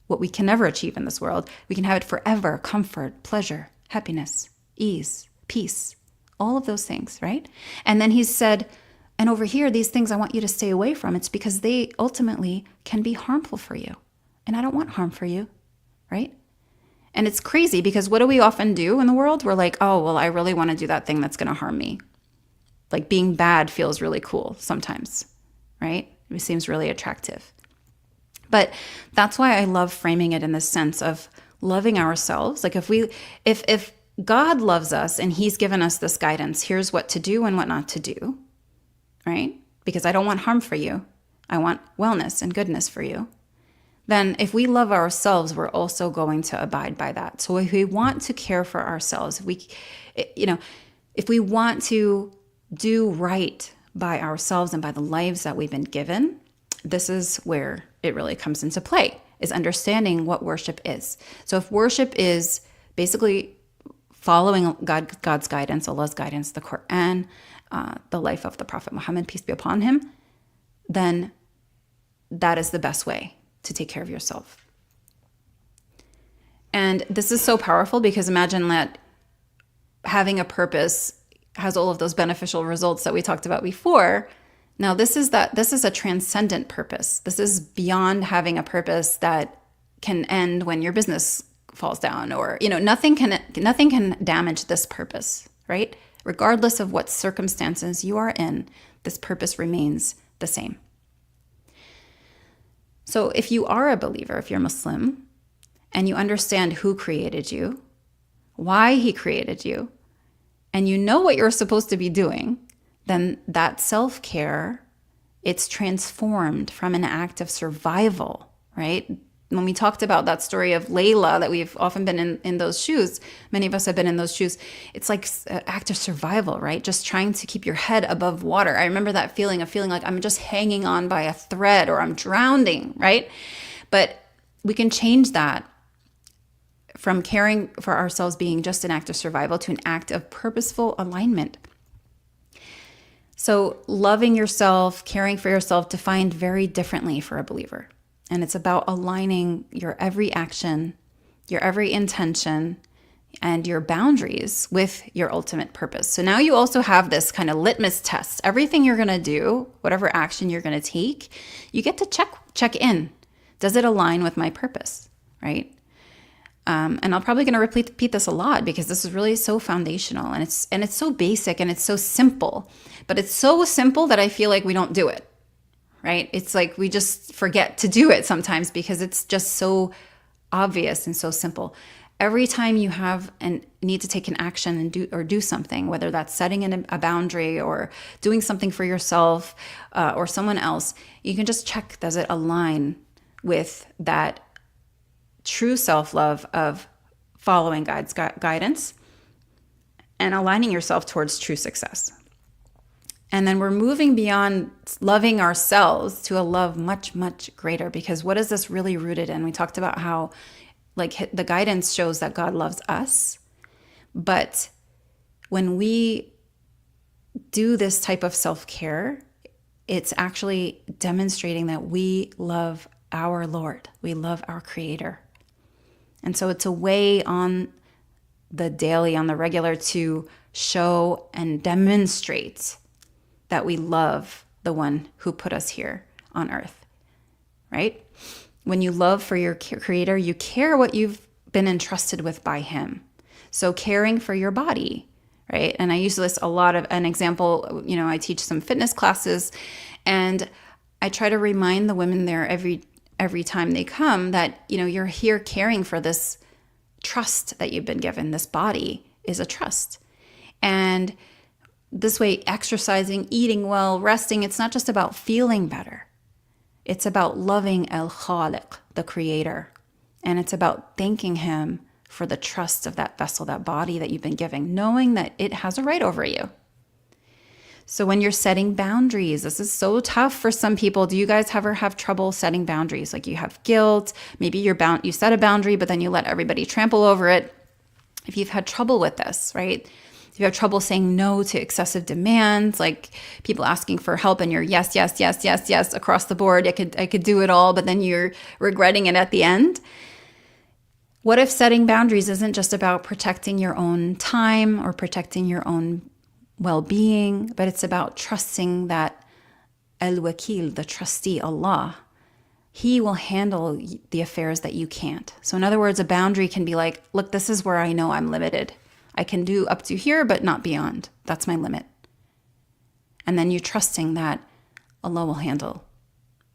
what we can never achieve in this world. We can have it forever: comfort, pleasure, happiness, ease, peace, all of those things, right? And then he's said, and over here, these things I want you to stay away from. It's because they ultimately can be harmful for you. And I don't want harm for you, right? And it's crazy because what do we often do in the world? We're like, oh, well, I really want to do that thing that's going to harm me. Like being bad feels really cool sometimes, right? It seems really attractive. But that's why I love framing it in the sense of loving ourselves. Like if God loves us and he's given us this guidance, here's what to do and what not to do, right? Because I don't want harm for you. I want wellness and goodness for you. Then if we love ourselves, we're also going to abide by that. So if we want to care for ourselves, if we want to do right by ourselves and by the lives that we've been given, this is where it really comes into play, is understanding what worship is. So if worship is basically following God's guidance, Allah's guidance, the Quran, the life of the Prophet Muhammad, peace be upon him, then that is the best way to take care of yourself. And this is so powerful because imagine that having a purpose has all of those beneficial results that we talked about before. Now, this is a transcendent purpose. This is beyond having a purpose that can end when your business falls down, or nothing can damage this purpose, right? Regardless of what circumstances you are in, this purpose remains the same. So if you are a believer, if you're Muslim, and you understand who created you, why he created you, and you know what you're supposed to be doing, then that self-care, it's transformed from an act of survival, right? When we talked about that story of Layla, that we've often been in those shoes, many of us have been in those shoes, it's like an act of survival, right? Just trying to keep your head above water. I remember that feeling of feeling like I'm just hanging on by a thread or I'm drowning, right? But we can change that from caring for ourselves being just an act of survival to an act of purposeful alignment. So loving yourself, caring for yourself, defined very differently for a believer. And it's about aligning your every action, your every intention, and your boundaries with your ultimate purpose. So now you also have this kind of litmus test. Everything you're going to do, whatever action you're going to take, you get to check in. Does it align with my purpose, right? And I'm probably going to repeat this a lot because this is really so foundational, and it's so basic and it's so simple. But it's so simple that I feel like we don't do it, right? It's like we just forget to do it sometimes because it's just so obvious and so simple. Every time you have and need to take an action and do something, whether that's setting a boundary or doing something for yourself or someone else, you can just check, does it align with that true self-love of following God's guidance and aligning yourself towards true success. And then we're moving beyond loving ourselves to a love much, much greater, because what is this really rooted in? We talked about how the guidance shows that God loves us, but when we do this type of self-care, it's actually demonstrating that we love our Lord. We love our Creator. And so it's a way on the daily, on the regular, to show and demonstrate that we love the one who put us here on earth, right? When you love for your Creator, you care what you've been entrusted with by Him. So caring for your body, right? And I use this a lot of an example, I teach some fitness classes, and I try to remind the women there every time they come that, you're here caring for this trust that you've been given. This body is a trust. And this way, exercising, eating well, resting, it's not just about feeling better. It's about loving El Khaliq, the Creator. And it's about thanking Him for the trust of that vessel, that body that you've been given, knowing that it has a right over you. So when you're setting boundaries, this is so tough for some people. Do you guys ever have trouble setting boundaries? Like you have guilt, maybe you set a boundary, but then you let everybody trample over it. If you've had trouble with this, right? If you have trouble saying no to excessive demands, like people asking for help and you're yes, yes, yes, yes, yes, across the board, I could do it all, but then you're regretting it at the end. What if setting boundaries isn't just about protecting your own time or protecting your own well-being, but it's about trusting that Al-Wakil, the trustee, Allah, He will handle the affairs that you can't. So in other words, a boundary can be like, look, this is where I know I'm limited. I can do up to here, but not beyond. That's my limit. And then you're trusting that Allah will handle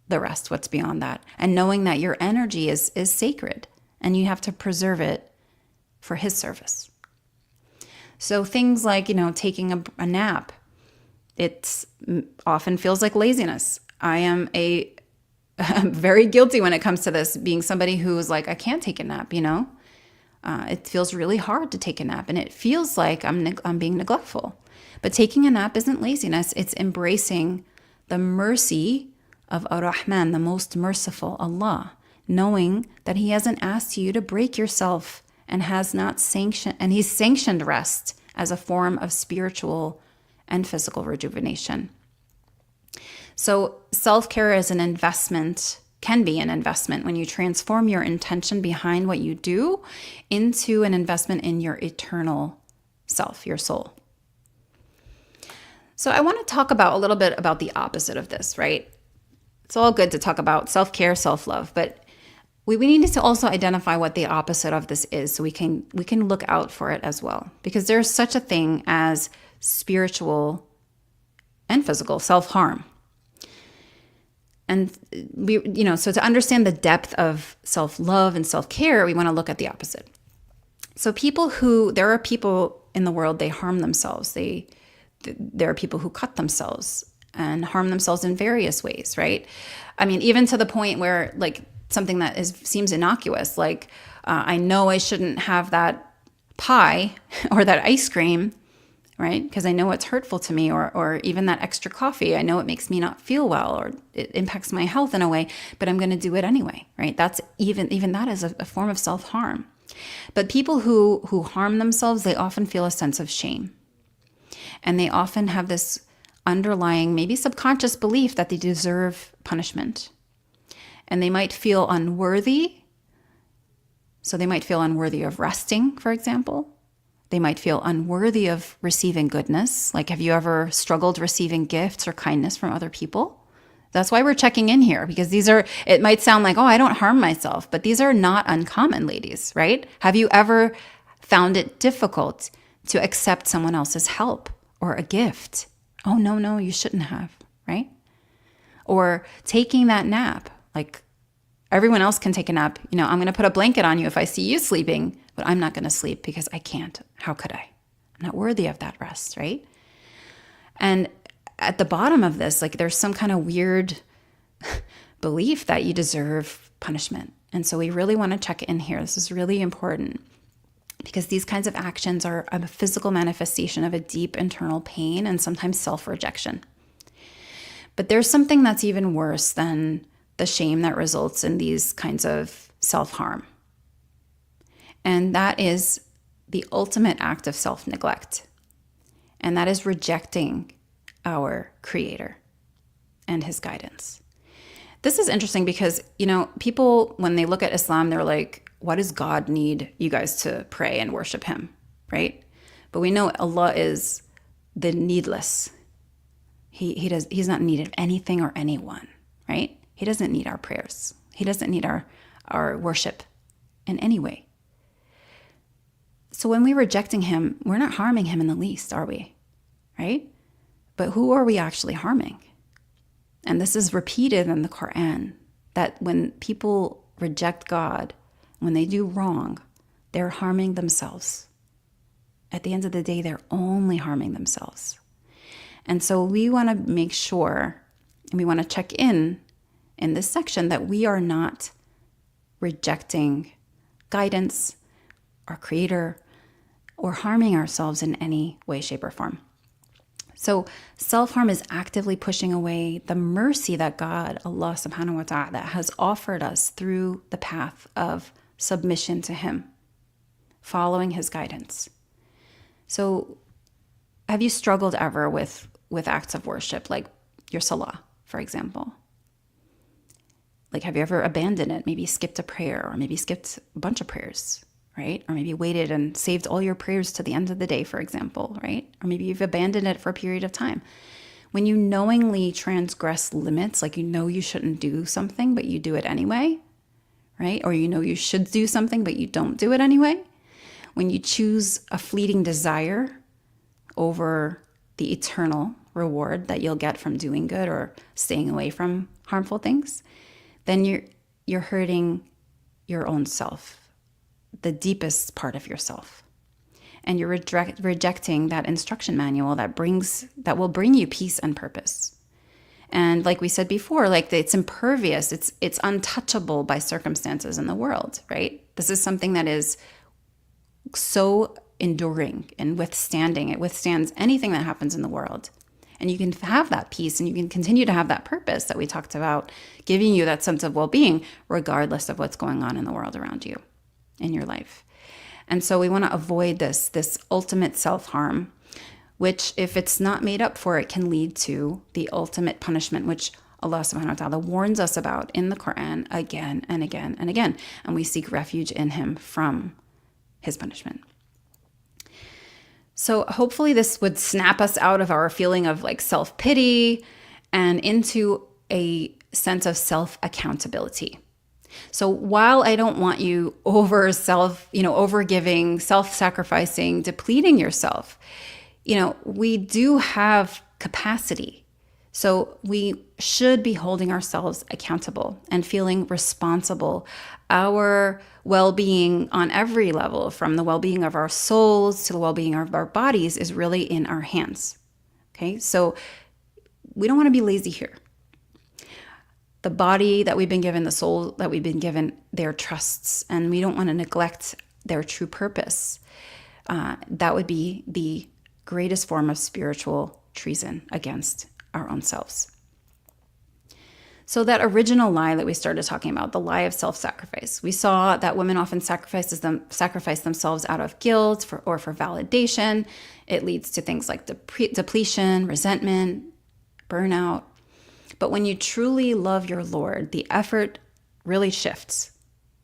the rest, what's beyond that. And knowing that your energy is sacred and you have to preserve it for His service. So things like, taking a nap, it often feels like laziness. I'm very guilty when it comes to this, being somebody who's like, I can't take a nap, It feels really hard to take a nap, and it feels like I'm being neglectful. But taking a nap isn't laziness. It's embracing the mercy of Ar-Rahman, the most merciful Allah, knowing that He hasn't asked you to break yourself and He's sanctioned rest as a form of spiritual and physical rejuvenation. So self-care is an investment, can be an investment when you transform your intention behind what you do into an investment in your eternal self, your soul. So I want to talk a little bit about the opposite of this, right? It's all good to talk about self-care, self-love, but we need to also identify what the opposite of this is so we can look out for it as well. Because there's such a thing as spiritual and physical self-harm. And so to understand the depth of self-love and self-care, we want to look at the opposite. So there are people in the world, they harm themselves. There are people who cut themselves and harm themselves in various ways, right? I mean, even to the point where like something that seems innocuous, like I know I shouldn't have that pie or that ice cream, right? Because I know it's hurtful to me, or even that extra coffee. I know it makes me not feel well, or it impacts my health in a way, but I'm going to do it anyway, right? That's even that is a form of self-harm. But people who harm themselves, they often feel a sense of shame. And they often have this underlying, maybe subconscious belief that they deserve punishment. And they might feel unworthy. So they might feel unworthy of resting, for example. They might feel unworthy of receiving goodness. Like, have you ever struggled receiving gifts or kindness from other people? That's why we're checking in here, because it might sound like, oh, I don't harm myself, but these are not uncommon, ladies, right? Have you ever found it difficult to accept someone else's help or a gift? Oh, no, you shouldn't have, right? Or taking that nap, like everyone else can take a nap. I'm going to put a blanket on you if I see you sleeping, but I'm not going to sleep because I can't. How could I? I'm not worthy of that rest, right? And at the bottom of this, like, there's some kind of weird belief that you deserve punishment. And so we really want to check in here. This is really important because these kinds of actions are a physical manifestation of a deep internal pain and sometimes self-rejection. But there's something that's even worse than the shame that results in these kinds of self-harm. And that is the ultimate act of self-neglect. And that is rejecting our Creator and His guidance. This is interesting because, people, when they look at Islam, they're like, what does God need you guys to pray and worship Him, right? But we know Allah is the needless. He's not in need of anything or anyone, right? He doesn't need our prayers. He doesn't need our worship in any way. So when we're rejecting Him, we're not harming Him in the least, are we? Right? But who are we actually harming? And this is repeated in the Quran, that when people reject God, when they do wrong, they're harming themselves. At the end of the day, they're only harming themselves. And so we want to make sure, and we want to check in this section, that we are not rejecting guidance, our Creator, or harming ourselves in any way, shape, or form. So self-harm is actively pushing away the mercy that God, Allah subhanahu wa ta'ala, has offered us through the path of submission to Him, following His guidance. So have you struggled ever with acts of worship, like your salah, for example? Like, have you ever abandoned it? Maybe skipped a prayer, or maybe skipped a bunch of prayers, right? Or maybe waited and saved all your prayers to the end of the day, for example, right? Or maybe you've abandoned it for a period of time. When you knowingly transgress limits, like you shouldn't do something, but you do it anyway, right? Or you should do something, but you don't do it anyway. When you choose a fleeting desire over the eternal reward that you'll get from doing good or staying away from harmful things, then you're hurting your own self, the deepest part of yourself. And you're rejecting that instruction manual that will bring you peace and purpose. And like we said before, like, it's impervious, it's untouchable by circumstances in the world, right? This is something that is so enduring and withstanding. It withstands anything that happens in the world. And you can have that peace, and you can continue to have that purpose that we talked about, giving you that sense of well-being regardless of what's going on in the world around you, in your life. And so we want to avoid this ultimate self-harm, which, if it's not made up for, it can lead to the ultimate punishment, which Allah subhanahu wa ta'ala warns us about in the Quran again and again and again. And we seek refuge in Him from His punishment. So hopefully this would snap us out of our feeling of like self-pity and into a sense of self-accountability. So while I don't want you overgiving, self-sacrificing, depleting yourself, we do have capacity. So we should be holding ourselves accountable and feeling responsible. Our well-being on every level, from the well-being of our souls to the well-being of our bodies, is really in our hands. Okay, so we don't want to be lazy here. The body that we've been given, the soul that we've been given, they're trusts, and we don't want to neglect their true purpose. That would be the greatest form of spiritual treason against our own selves. So that original lie that we started talking about, the lie of self-sacrifice, we saw that women often sacrifice themselves out of guilt or for validation. It leads to things like depletion, resentment, burnout. But when you truly love your Lord, the effort really shifts.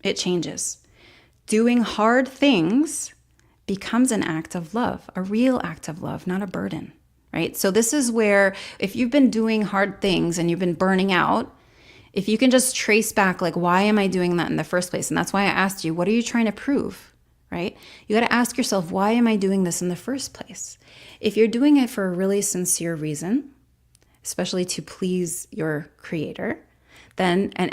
It changes. Doing hard things becomes an act of love, a real act of love, not a burden, right? So this is where if you've been doing hard things and you've been burning out, if you can just trace back, like, why am I doing that in the first place? And that's why I asked you, what are you trying to prove, right? You got to ask yourself, why am I doing this in the first place? If you're doing it for a really sincere reason, especially to please your creator, then in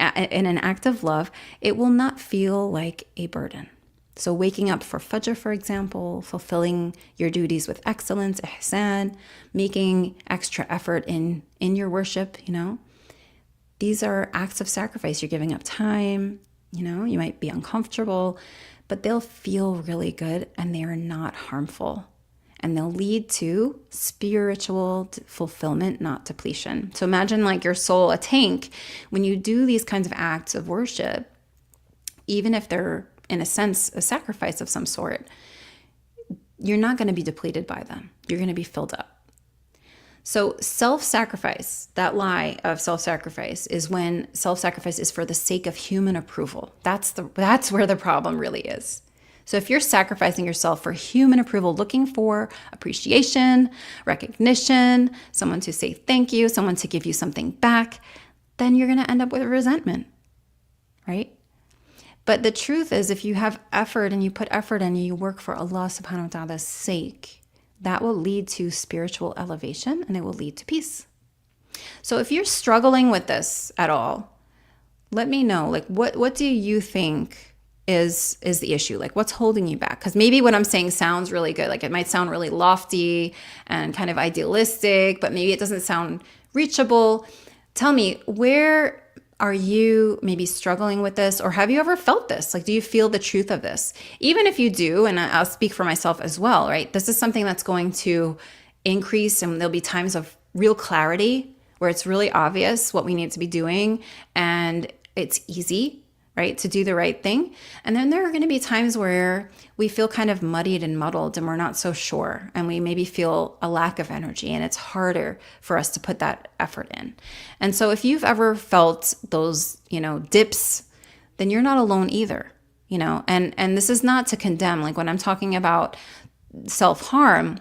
an act of love, it will not feel like a burden. So waking up for Fajr, for example, fulfilling your duties with excellence, ihsan, making extra effort in your worship, these are acts of sacrifice. You're giving up time, you might be uncomfortable, but they'll feel really good and they are not harmful. And they'll lead to spiritual fulfillment, not depletion. So imagine like your soul, a tank. When you do these kinds of acts of worship, even if they're in a sense a sacrifice of some sort, you're not going to be depleted by them. You're going to be filled up. So self-sacrifice, that lie of self-sacrifice, is when self-sacrifice is for the sake of human approval. That's where the problem really is. So if you're sacrificing yourself for human approval, looking for appreciation, recognition, someone to say thank you, someone to give you something back, then you're going to end up with resentment, right? But the truth is, if you have effort and you put effort in and you work for Allah subhanahu wa ta'ala's sake, that will lead to spiritual elevation and it will lead to peace. So if you're struggling with this at all, let me know, like, what do you think is the issue? Like, what's holding you back? Because maybe what I'm saying sounds really good. Like, it might sound really lofty and kind of idealistic, but maybe it doesn't sound reachable. Tell me, where are you maybe struggling with this? Or have you ever felt this? Like, do you feel the truth of this? Even if you do, and I'll speak for myself as well, right? This is something that's going to increase, and there'll be times of real clarity where it's really obvious what we need to be doing and it's easy, right, to do the right thing. And then there are going to be times where we feel kind of muddied and muddled and we're not so sure, and we maybe feel a lack of energy and it's harder for us to put that effort in. And so if you've ever felt those, dips, then you're not alone either, and this is not to condemn. Like, when I'm talking about self-harm,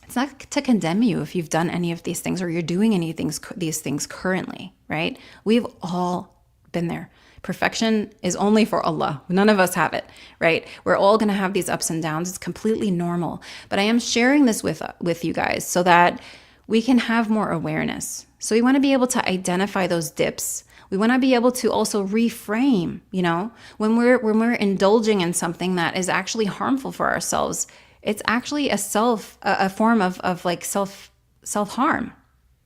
it's not to condemn you if you've done any of these things or you're doing these things currently, right? We've all been there. Perfection is only for Allah. None of us have it, right? We're all going to have these ups and downs. It's completely normal. But I am sharing this with you guys so that we can have more awareness. So we want to be able to identify those dips. We want to be able to also reframe, when we're indulging in something that is actually harmful for ourselves. It's actually a form of like self-harm,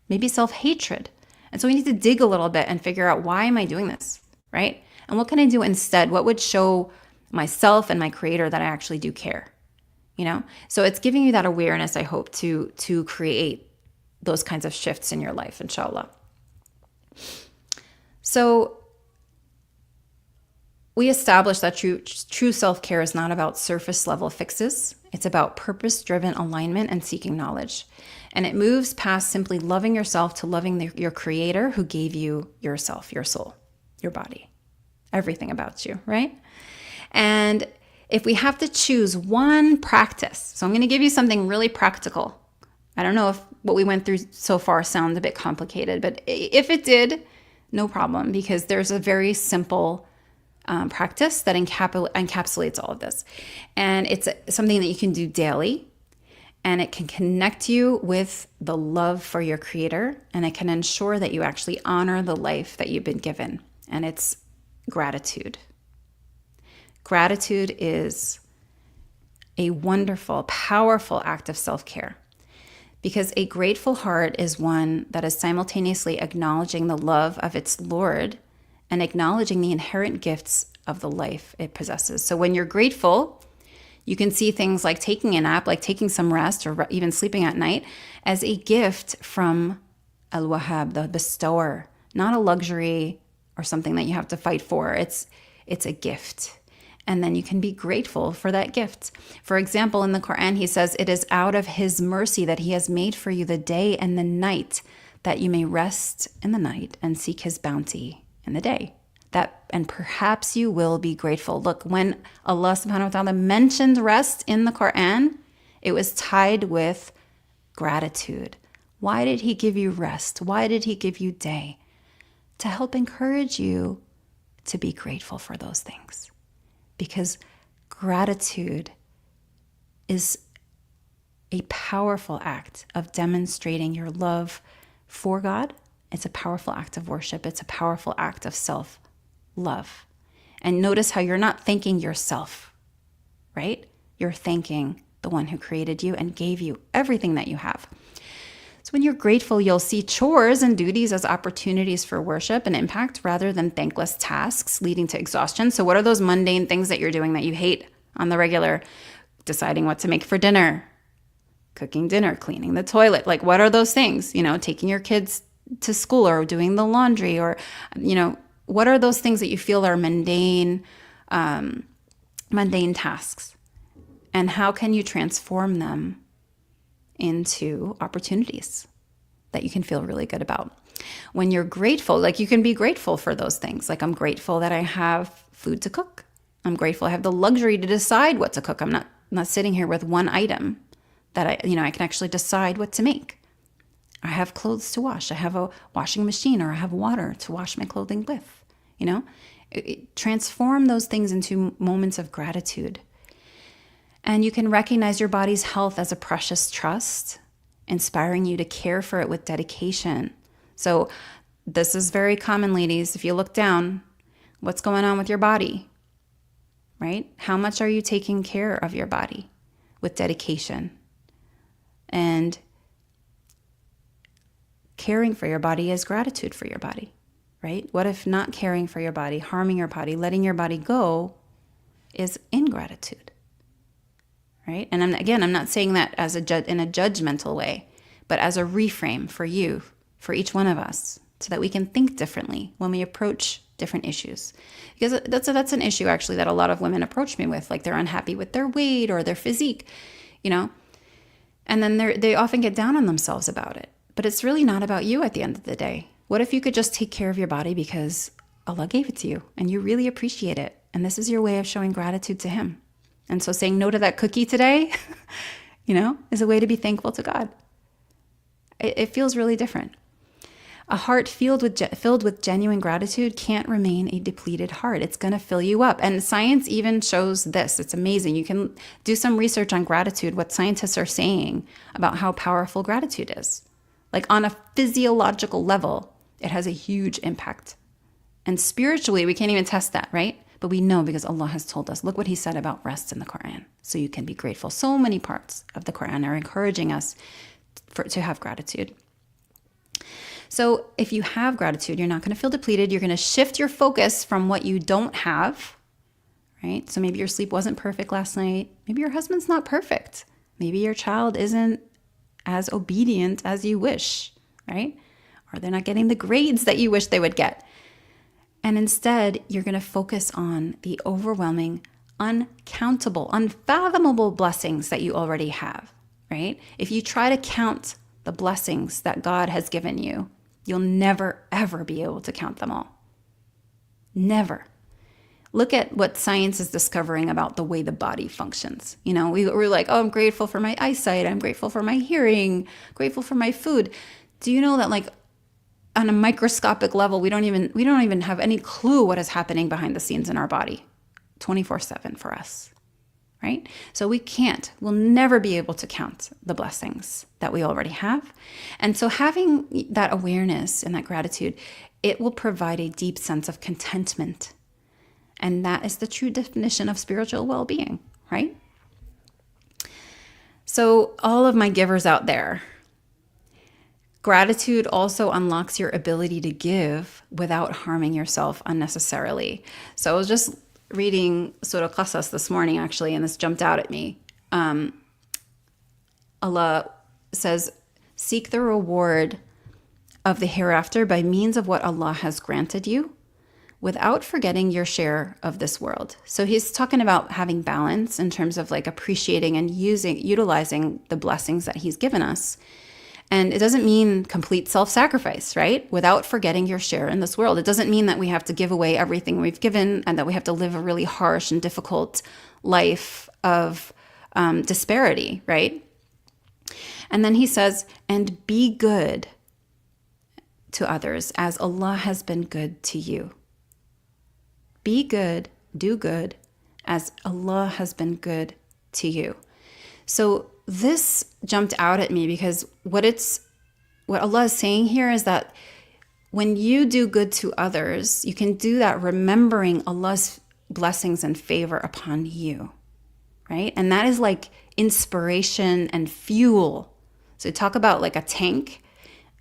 maybe self-hatred. And so we need to dig a little bit and figure out, why am I doing this? Right? And what can I do instead? What would show myself and my creator that I actually do care? So it's giving you that awareness, I hope, to create those kinds of shifts in your life, inshallah. So we established that true self-care is not about surface level fixes. It's about purpose-driven alignment and seeking knowledge. And it moves past simply loving yourself to loving your creator who gave you yourself, your soul, your body, everything about you, right? And if we have to choose one practice, so I'm going to give you something really practical. I don't know if what we went through so far sounds a bit complicated, but if it did, no problem, because there's a very simple practice that encapsulates all of this. And it's something that you can do daily, and it can connect you with the love for your creator, and it can ensure that you actually honor the life that you've been given. And it's gratitude. Gratitude is a wonderful, powerful act of self-care, because a grateful heart is one that is simultaneously acknowledging the love of its Lord and acknowledging the inherent gifts of the life it possesses. So when you're grateful, you can see things like taking a nap, like taking some rest, or even sleeping at night, as a gift from Al-Wahhab, the bestower, not a luxury or something that you have to fight for. It's a gift. And then you can be grateful for that gift. For example, in the Quran, he says, it is out of his mercy that he has made for you the day and the night, that you may rest in the night and seek his bounty in the day. And perhaps you will be grateful. Look, when Allah subhanahu wa ta'ala mentioned rest in the Quran, it was tied with gratitude. Why did he give you rest? Why did he give you day? To help encourage you to be grateful for those things. Because gratitude is a powerful act of demonstrating your love for God. It's a powerful act of worship. It's a powerful act of self-love. And notice how you're not thanking yourself, right? You're thanking the one who created you and gave you everything that you have. So when you're grateful, you'll see chores and duties as opportunities for worship and impact rather than thankless tasks leading to exhaustion. So what are those mundane things that you're doing that you hate on the regular? Deciding what to make for dinner, cooking dinner, cleaning the toilet. Like, what are those things? Taking your kids to school or doing the laundry, or, what are those things that you feel are mundane tasks? And how can you transform them into opportunities that you can feel really good about? When you're grateful, like, you can be grateful for those things. Like, I'm grateful that I have food to cook. I'm grateful I have the luxury to decide what to cook. I'm not sitting here with one item that I can actually decide what to make. I have clothes to wash. I have a washing machine, or I have water to wash my clothing with. Transform those things into moments of gratitude. And you can recognize your body's health as a precious trust, inspiring you to care for it with dedication. So this is very common, ladies. If you look down, what's going on with your body, right? How much are you taking care of your body with dedication? And caring for your body is gratitude for your body, right? What if not caring for your body, harming your body, letting your body go is ingratitude? Right? And I'm not saying that as in a judgmental way, but as a reframe for you, for each one of us, so that we can think differently when we approach different issues. Because that's an issue actually that a lot of women approach me with, like they're unhappy with their weight or their physique, and then they often get down on themselves about it. But it's really not about you at the end of the day. What if you could just take care of your body because Allah gave it to you and you really appreciate it, and this is your way of showing gratitude to Him? And so saying no to that cookie today, is a way to be thankful to God. It feels really different. A heart filled with genuine gratitude can't remain a depleted heart. It's going to fill you up. And science even shows this. It's amazing. You can do some research on gratitude, what scientists are saying about how powerful gratitude is. Like, on a physiological level, it has a huge impact. And spiritually, we can't even test that, right? But we know because Allah has told us. Look what He said about rest in the Quran. So you can be grateful. So many parts of the Quran are encouraging us to have gratitude. So if you have gratitude, you're not going to feel depleted. You're going to shift your focus from what you don't have, right? So maybe your sleep wasn't perfect last night. Maybe your husband's not perfect. Maybe your child isn't as obedient as you wish, right? Or they're not getting the grades that you wish they would get. And instead, you're going to focus on the overwhelming, uncountable, unfathomable blessings that you already have, right? If you try to count the blessings that God has given you, you'll never, ever be able to count them all. Never. Look at what science is discovering about the way the body functions. We're like, oh, I'm grateful for my eyesight. I'm grateful for my hearing, grateful for my food. Do you know that, like, on a microscopic level, we don't even have any clue what is happening behind the scenes in our body 24/7 for us, right? So we'll never be able to count the blessings that we already have. And so having that awareness and that gratitude, it will provide a deep sense of contentment. And that is the true definition of spiritual well-being, right? So all of my givers out there, gratitude also unlocks your ability to give without harming yourself unnecessarily. So I was just reading Surah Qasas this morning, actually, and this jumped out at me. Allah says, seek the reward of the hereafter by means of what Allah has granted you, without forgetting your share of this world. So he's talking about having balance in terms of like appreciating and utilizing the blessings that he's given us. And it doesn't mean complete self-sacrifice, right? Without forgetting your share in this world. It doesn't mean that we have to give away everything we've given and that we have to live a really harsh and difficult life of disparity, right? And then he says, and be good to others as Allah has been good to you. Be good, do good, as Allah has been good to you. So this jumped out at me because what Allah is saying here is that when you do good to others, you can do that remembering Allah's blessings and favor upon you, right? And that is like inspiration and fuel. So talk about like a tank.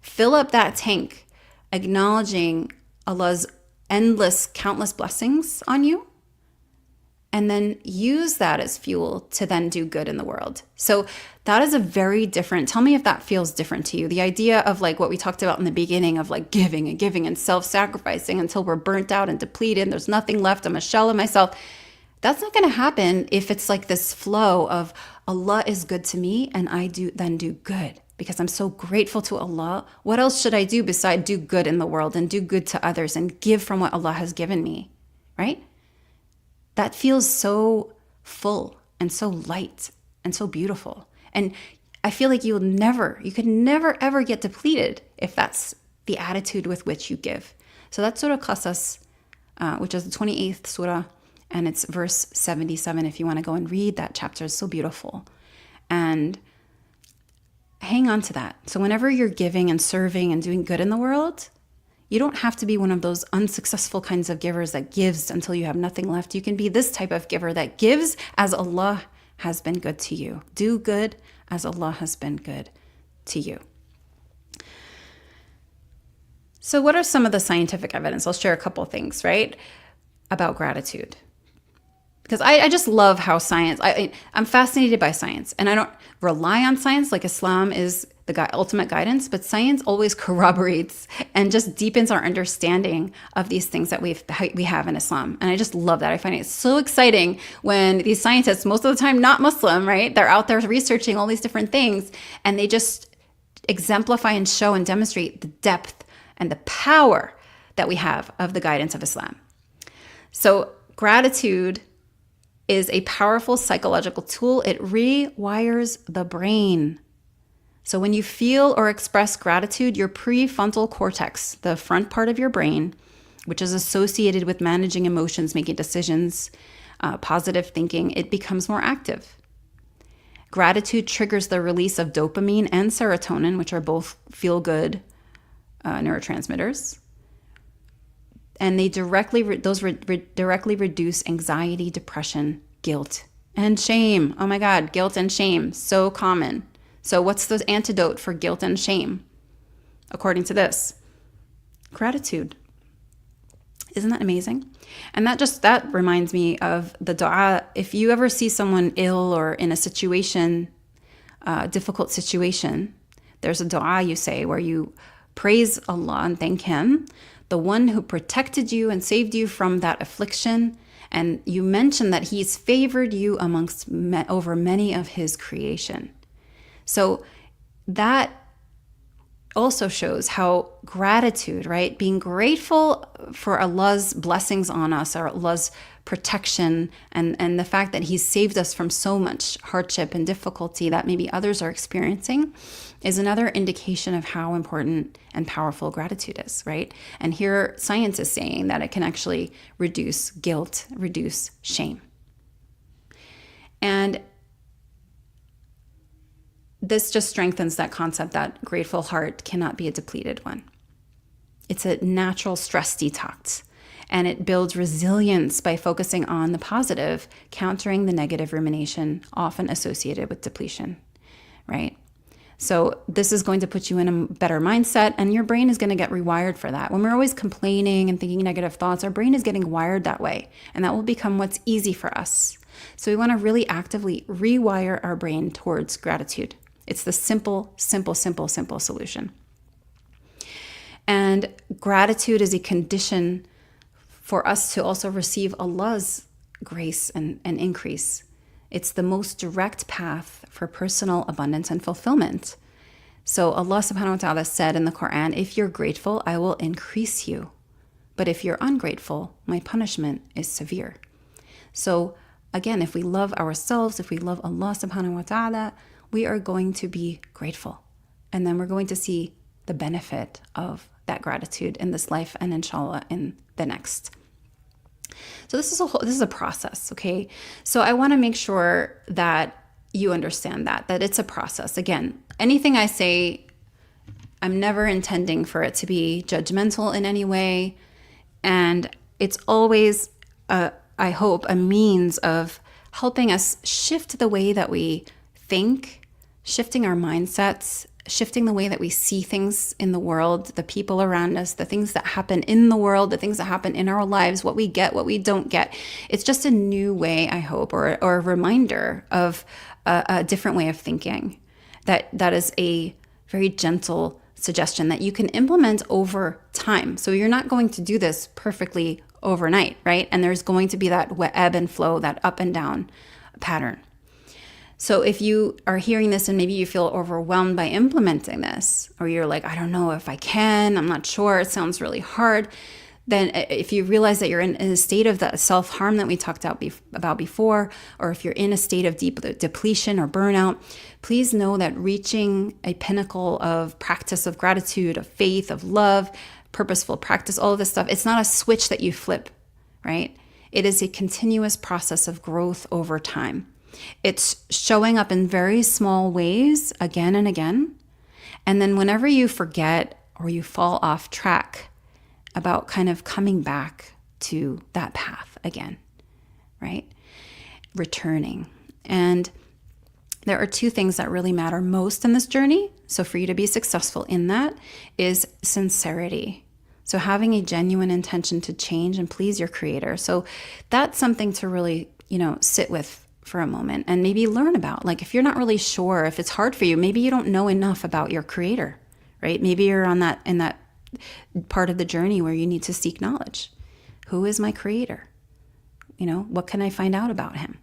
Fill up that tank, acknowledging Allah's endless, countless blessings on you, and then use that as fuel to then do good in the world. So that is a very different, tell me if that feels different to you. The idea of like what we talked about in the beginning of like giving and self-sacrificing until we're burnt out and depleted and there's nothing left, I'm a shell of myself. That's not going to happen if it's like this flow of Allah is good to me and I do good. Because I'm so grateful to Allah. What else should I do besides do good in the world and do good to others and give from what Allah has given me, right? That feels so full and so light and so beautiful. And I feel like you could never ever get depleted if that's the attitude with which you give. So that's Surah Qasas, which is the 28th surah, and it's verse 77. If you want to go and read that chapter, it's so beautiful. And hang on to that. So whenever you're giving and serving and doing good in the world, you don't have to be one of those unsuccessful kinds of givers that gives until you have nothing left. You can be this type of giver that gives as Allah has been good to you. Do good as Allah has been good to you. So what are some of the scientific evidence? I'll share a couple of things, right, about gratitude. Because I just love how science, I'm fascinated by science, and I don't rely on science like Islam is the ultimate guidance, but science always corroborates and just deepens our understanding of these things that we have in Islam. And I just love that. I find it so exciting when these scientists, most of the time not Muslim, right? They're out there researching all these different things, and they just exemplify and show and demonstrate the depth and the power that we have of the guidance of Islam. So gratitude is a powerful psychological tool. It rewires the brain. So when you feel or express gratitude, your prefrontal cortex, the front part of your brain, which is associated with managing emotions, making decisions, positive thinking, it becomes more active. Gratitude triggers the release of dopamine and serotonin, which are both feel-good neurotransmitters. And they directly reduce anxiety, depression, guilt, and shame. Oh my God, guilt and shame, so common. So what's the antidote for guilt and shame? According to this, gratitude. Isn't that amazing? And that reminds me of the dua. If you ever see someone ill or in a situation, difficult situation, there's a dua you say where you praise Allah and thank Him, the one who protected you and saved you from that affliction. And you mention that He's favored you over many of His creation. So that also shows how gratitude, right? Being grateful for Allah's blessings on us, or Allah's protection, and the fact that He's saved us from so much hardship and difficulty that maybe others are experiencing, is another indication of how important and powerful gratitude is, right? And here science is saying that it can actually reduce guilt, reduce shame. And this just strengthens that concept that grateful heart cannot be a depleted one. It's a natural stress detox, and it builds resilience by focusing on the positive, countering the negative rumination often associated with depletion, right? So this is going to put you in a better mindset, and your brain is going to get rewired for that. When we're always complaining and thinking negative thoughts, our brain is getting wired that way, and that will become what's easy for us. So we want to really actively rewire our brain towards gratitude. It's the simple solution. And gratitude is a condition for us to also receive Allah's grace and increase. It's the most direct path for personal abundance and fulfillment. So Allah subhanahu wa ta'ala said in the Quran, if you're grateful, I will increase you. But if you're ungrateful, my punishment is severe. So again, if we love ourselves, if we love Allah subhanahu wa ta'ala, we are going to be grateful. And then we're going to see the benefit of that gratitude in this life and inshallah in the next. So this is a process, okay? So I want to make sure that you understand that it's a process. Again, anything I say, I'm never intending for it to be judgmental in any way. And it's always, I hope, a means of helping us shift the way that we think, shifting our mindsets, shifting the way that we see things in the world, the people around us, the things that happen in the world, the things that happen in our lives, what we get, what we don't get. It's just a new way, I hope, or a reminder of a different way of thinking. That is a very gentle suggestion that you can implement over time. So you're not going to do this perfectly overnight, right? And there's going to be that ebb and flow, that up and down pattern. So if you are hearing this and maybe you feel overwhelmed by implementing this, or you're like, I don't know if I can, I'm not sure, it sounds really hard, then if you realize that you're in a state of the self-harm that we talked about before, or if you're in a state of deep depletion or burnout, please know that reaching a pinnacle of practice of gratitude, of faith, of love, purposeful practice, all of this stuff, it's not a switch that you flip, right? It is a continuous process of growth over time. It's showing up in very small ways again and again. And then whenever you forget or you fall off track, about kind of coming back to that path again, right? Returning. And there are two things that really matter most in this journey. So for you to be successful in that is sincerity. So having a genuine intention to change and please your creator. So that's something to really, sit with for a moment and maybe learn about. Like if you're not really sure, if it's hard for you, maybe you don't know enough about your creator, right? Maybe you're in that part of the journey where you need to seek knowledge. Who is my creator? What can I find out about him?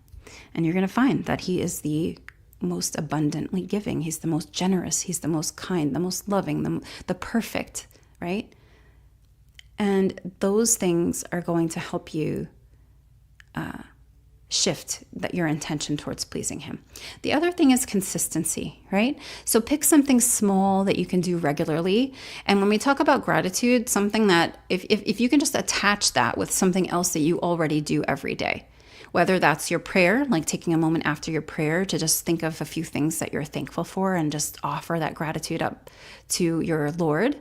And you're going to find that he is the most abundantly giving. He's the most generous. He's the most kind, the most loving, the perfect, right? And those things are going to help you shift your intention towards pleasing him. The other thing is consistency, right? So pick something small that you can do regularly. And when we talk about gratitude, something that if you can just attach that with something else that you already do every day, whether that's your prayer, like taking a moment after your prayer to just think of a few things that you're thankful for and just offer that gratitude up to your Lord,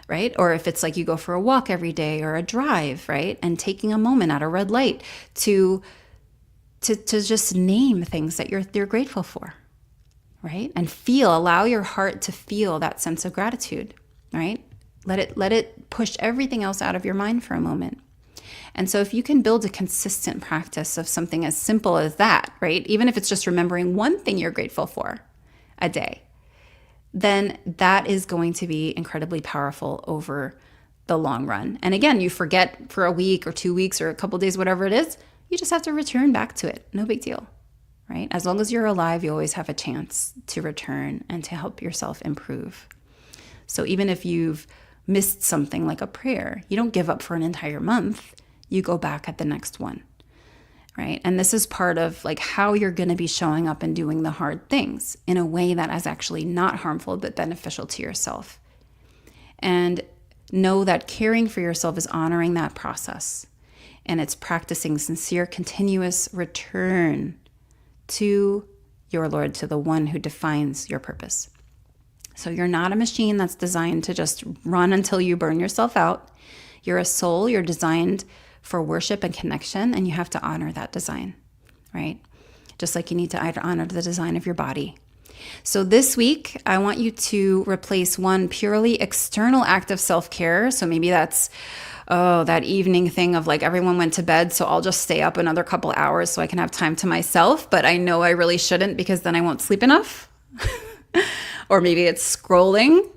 right? Or if it's like you go for a walk every day or a drive, right? And taking a moment at a red light to just name things that you're grateful for, right? And allow your heart to feel that sense of gratitude, right? Let it push everything else out of your mind for a moment. And so if you can build a consistent practice of something as simple as that, right? Even if it's just remembering one thing you're grateful for a day, then that is going to be incredibly powerful over the long run. And again, you forget for a week or 2 weeks or a couple days, whatever it is, you just have to return back to it. No big deal, right? As long as you're alive, you always have a chance to return and to help yourself improve. So even if you've missed something like a prayer, you don't give up for an entire month. You go back at the next one, right? And this is part of like how you're going to be showing up and doing the hard things in a way that is actually not harmful, but beneficial to yourself. And know that caring for yourself is honoring that process. And it's practicing sincere, continuous return to your Lord, to the one who defines your purpose. So you're not a machine that's designed to just run until you burn yourself out. You're a soul. You're designed for worship and connection, and you have to honor that design, right? Just like you need to honor the design of your body. So this week, I want you to replace one purely external act of self-care. So maybe that's that evening thing of like everyone went to bed, so I'll just stay up another couple hours so I can have time to myself, but I know I really shouldn't because then I won't sleep enough. Or maybe it's scrolling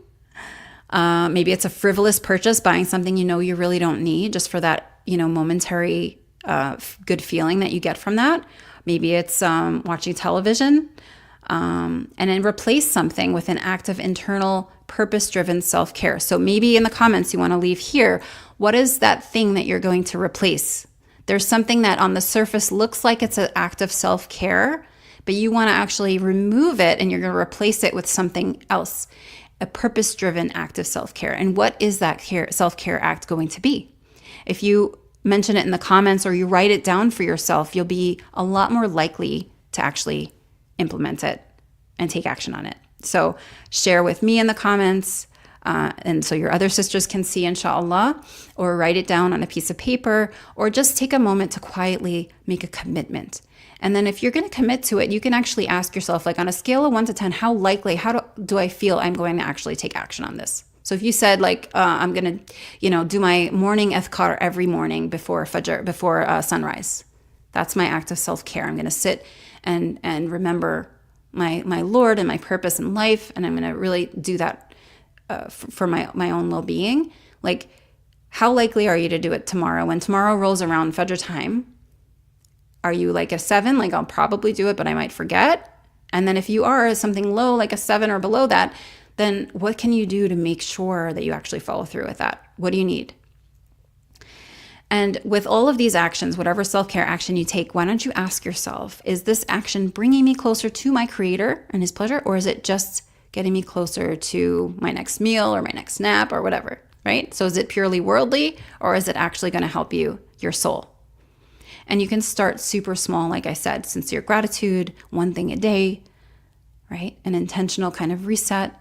Maybe it's a frivolous purchase, buying something you really don't need just for that, momentary good feeling that you get from that. Maybe it's watching television. And then replace something with an act of internal purpose-driven self-care. So maybe in the comments you want to leave here, what is that thing that you're going to replace? There's something that on the surface looks like it's an act of self-care, but you want to actually remove it and you're going to replace it with something else, a purpose-driven act of self-care. And what is that self-care act going to be? If you mention it in the comments or you write it down for yourself, you'll be a lot more likely to actually implement it and take action on it. So share with me in the comments, and so your other sisters can see, inshallah, or write it down on a piece of paper, or just take a moment to quietly make a commitment. And then if you're going to commit to it, you can actually ask yourself, like on a scale of 1 to 10, how likely, do I feel I'm going to actually take action on this? So if you said like, I'm going to, do my morning adhkar every morning before fajr, before sunrise, that's my act of self-care. I'm going to sit and remember my Lord and my purpose in life, and I'm going to really do that for my own well-being. Like, how likely are you to do it tomorrow? When tomorrow rolls around, Fajr time, are you like a 7? Like, I'll probably do it, but I might forget. And then if you are something low, like a 7 or below that, then what can you do to make sure that you actually follow through with that? What do you need? And with all of these actions, whatever self-care action you take, why don't you ask yourself, is this action bringing me closer to my Creator and His pleasure, or is it just getting me closer to my next meal or my next nap or whatever, right? So is it purely worldly, or is it actually going to help you, your soul? And you can start super small, like I said, sincere gratitude, one thing a day, right? An intentional kind of reset.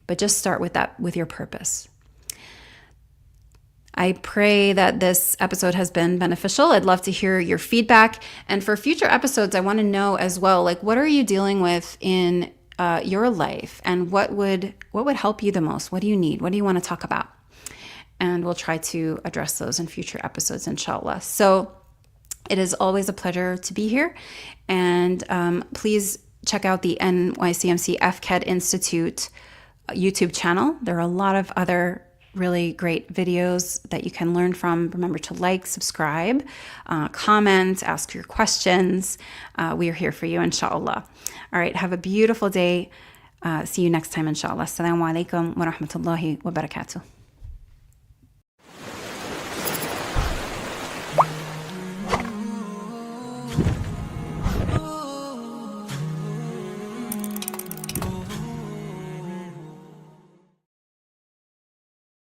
But just start with that, with your purpose. I pray that this episode has been beneficial. I'd love to hear your feedback. And for future episodes, I want to know as well, like, what are you dealing with in your life? And what would help you the most? What do you need? What do you want to talk about? And we'll try to address those in future episodes, inshallah. So it is always a pleasure to be here. And please check out the NYCMC FKED Institute YouTube channel. There are a lot of other really great videos that you can learn from. Remember to like, subscribe, comment, ask your questions. We are here for you, inshallah. All right, have a beautiful day. See you next time, inshallah. Assalamu alaikum wa rahmatullahi wa barakatuh.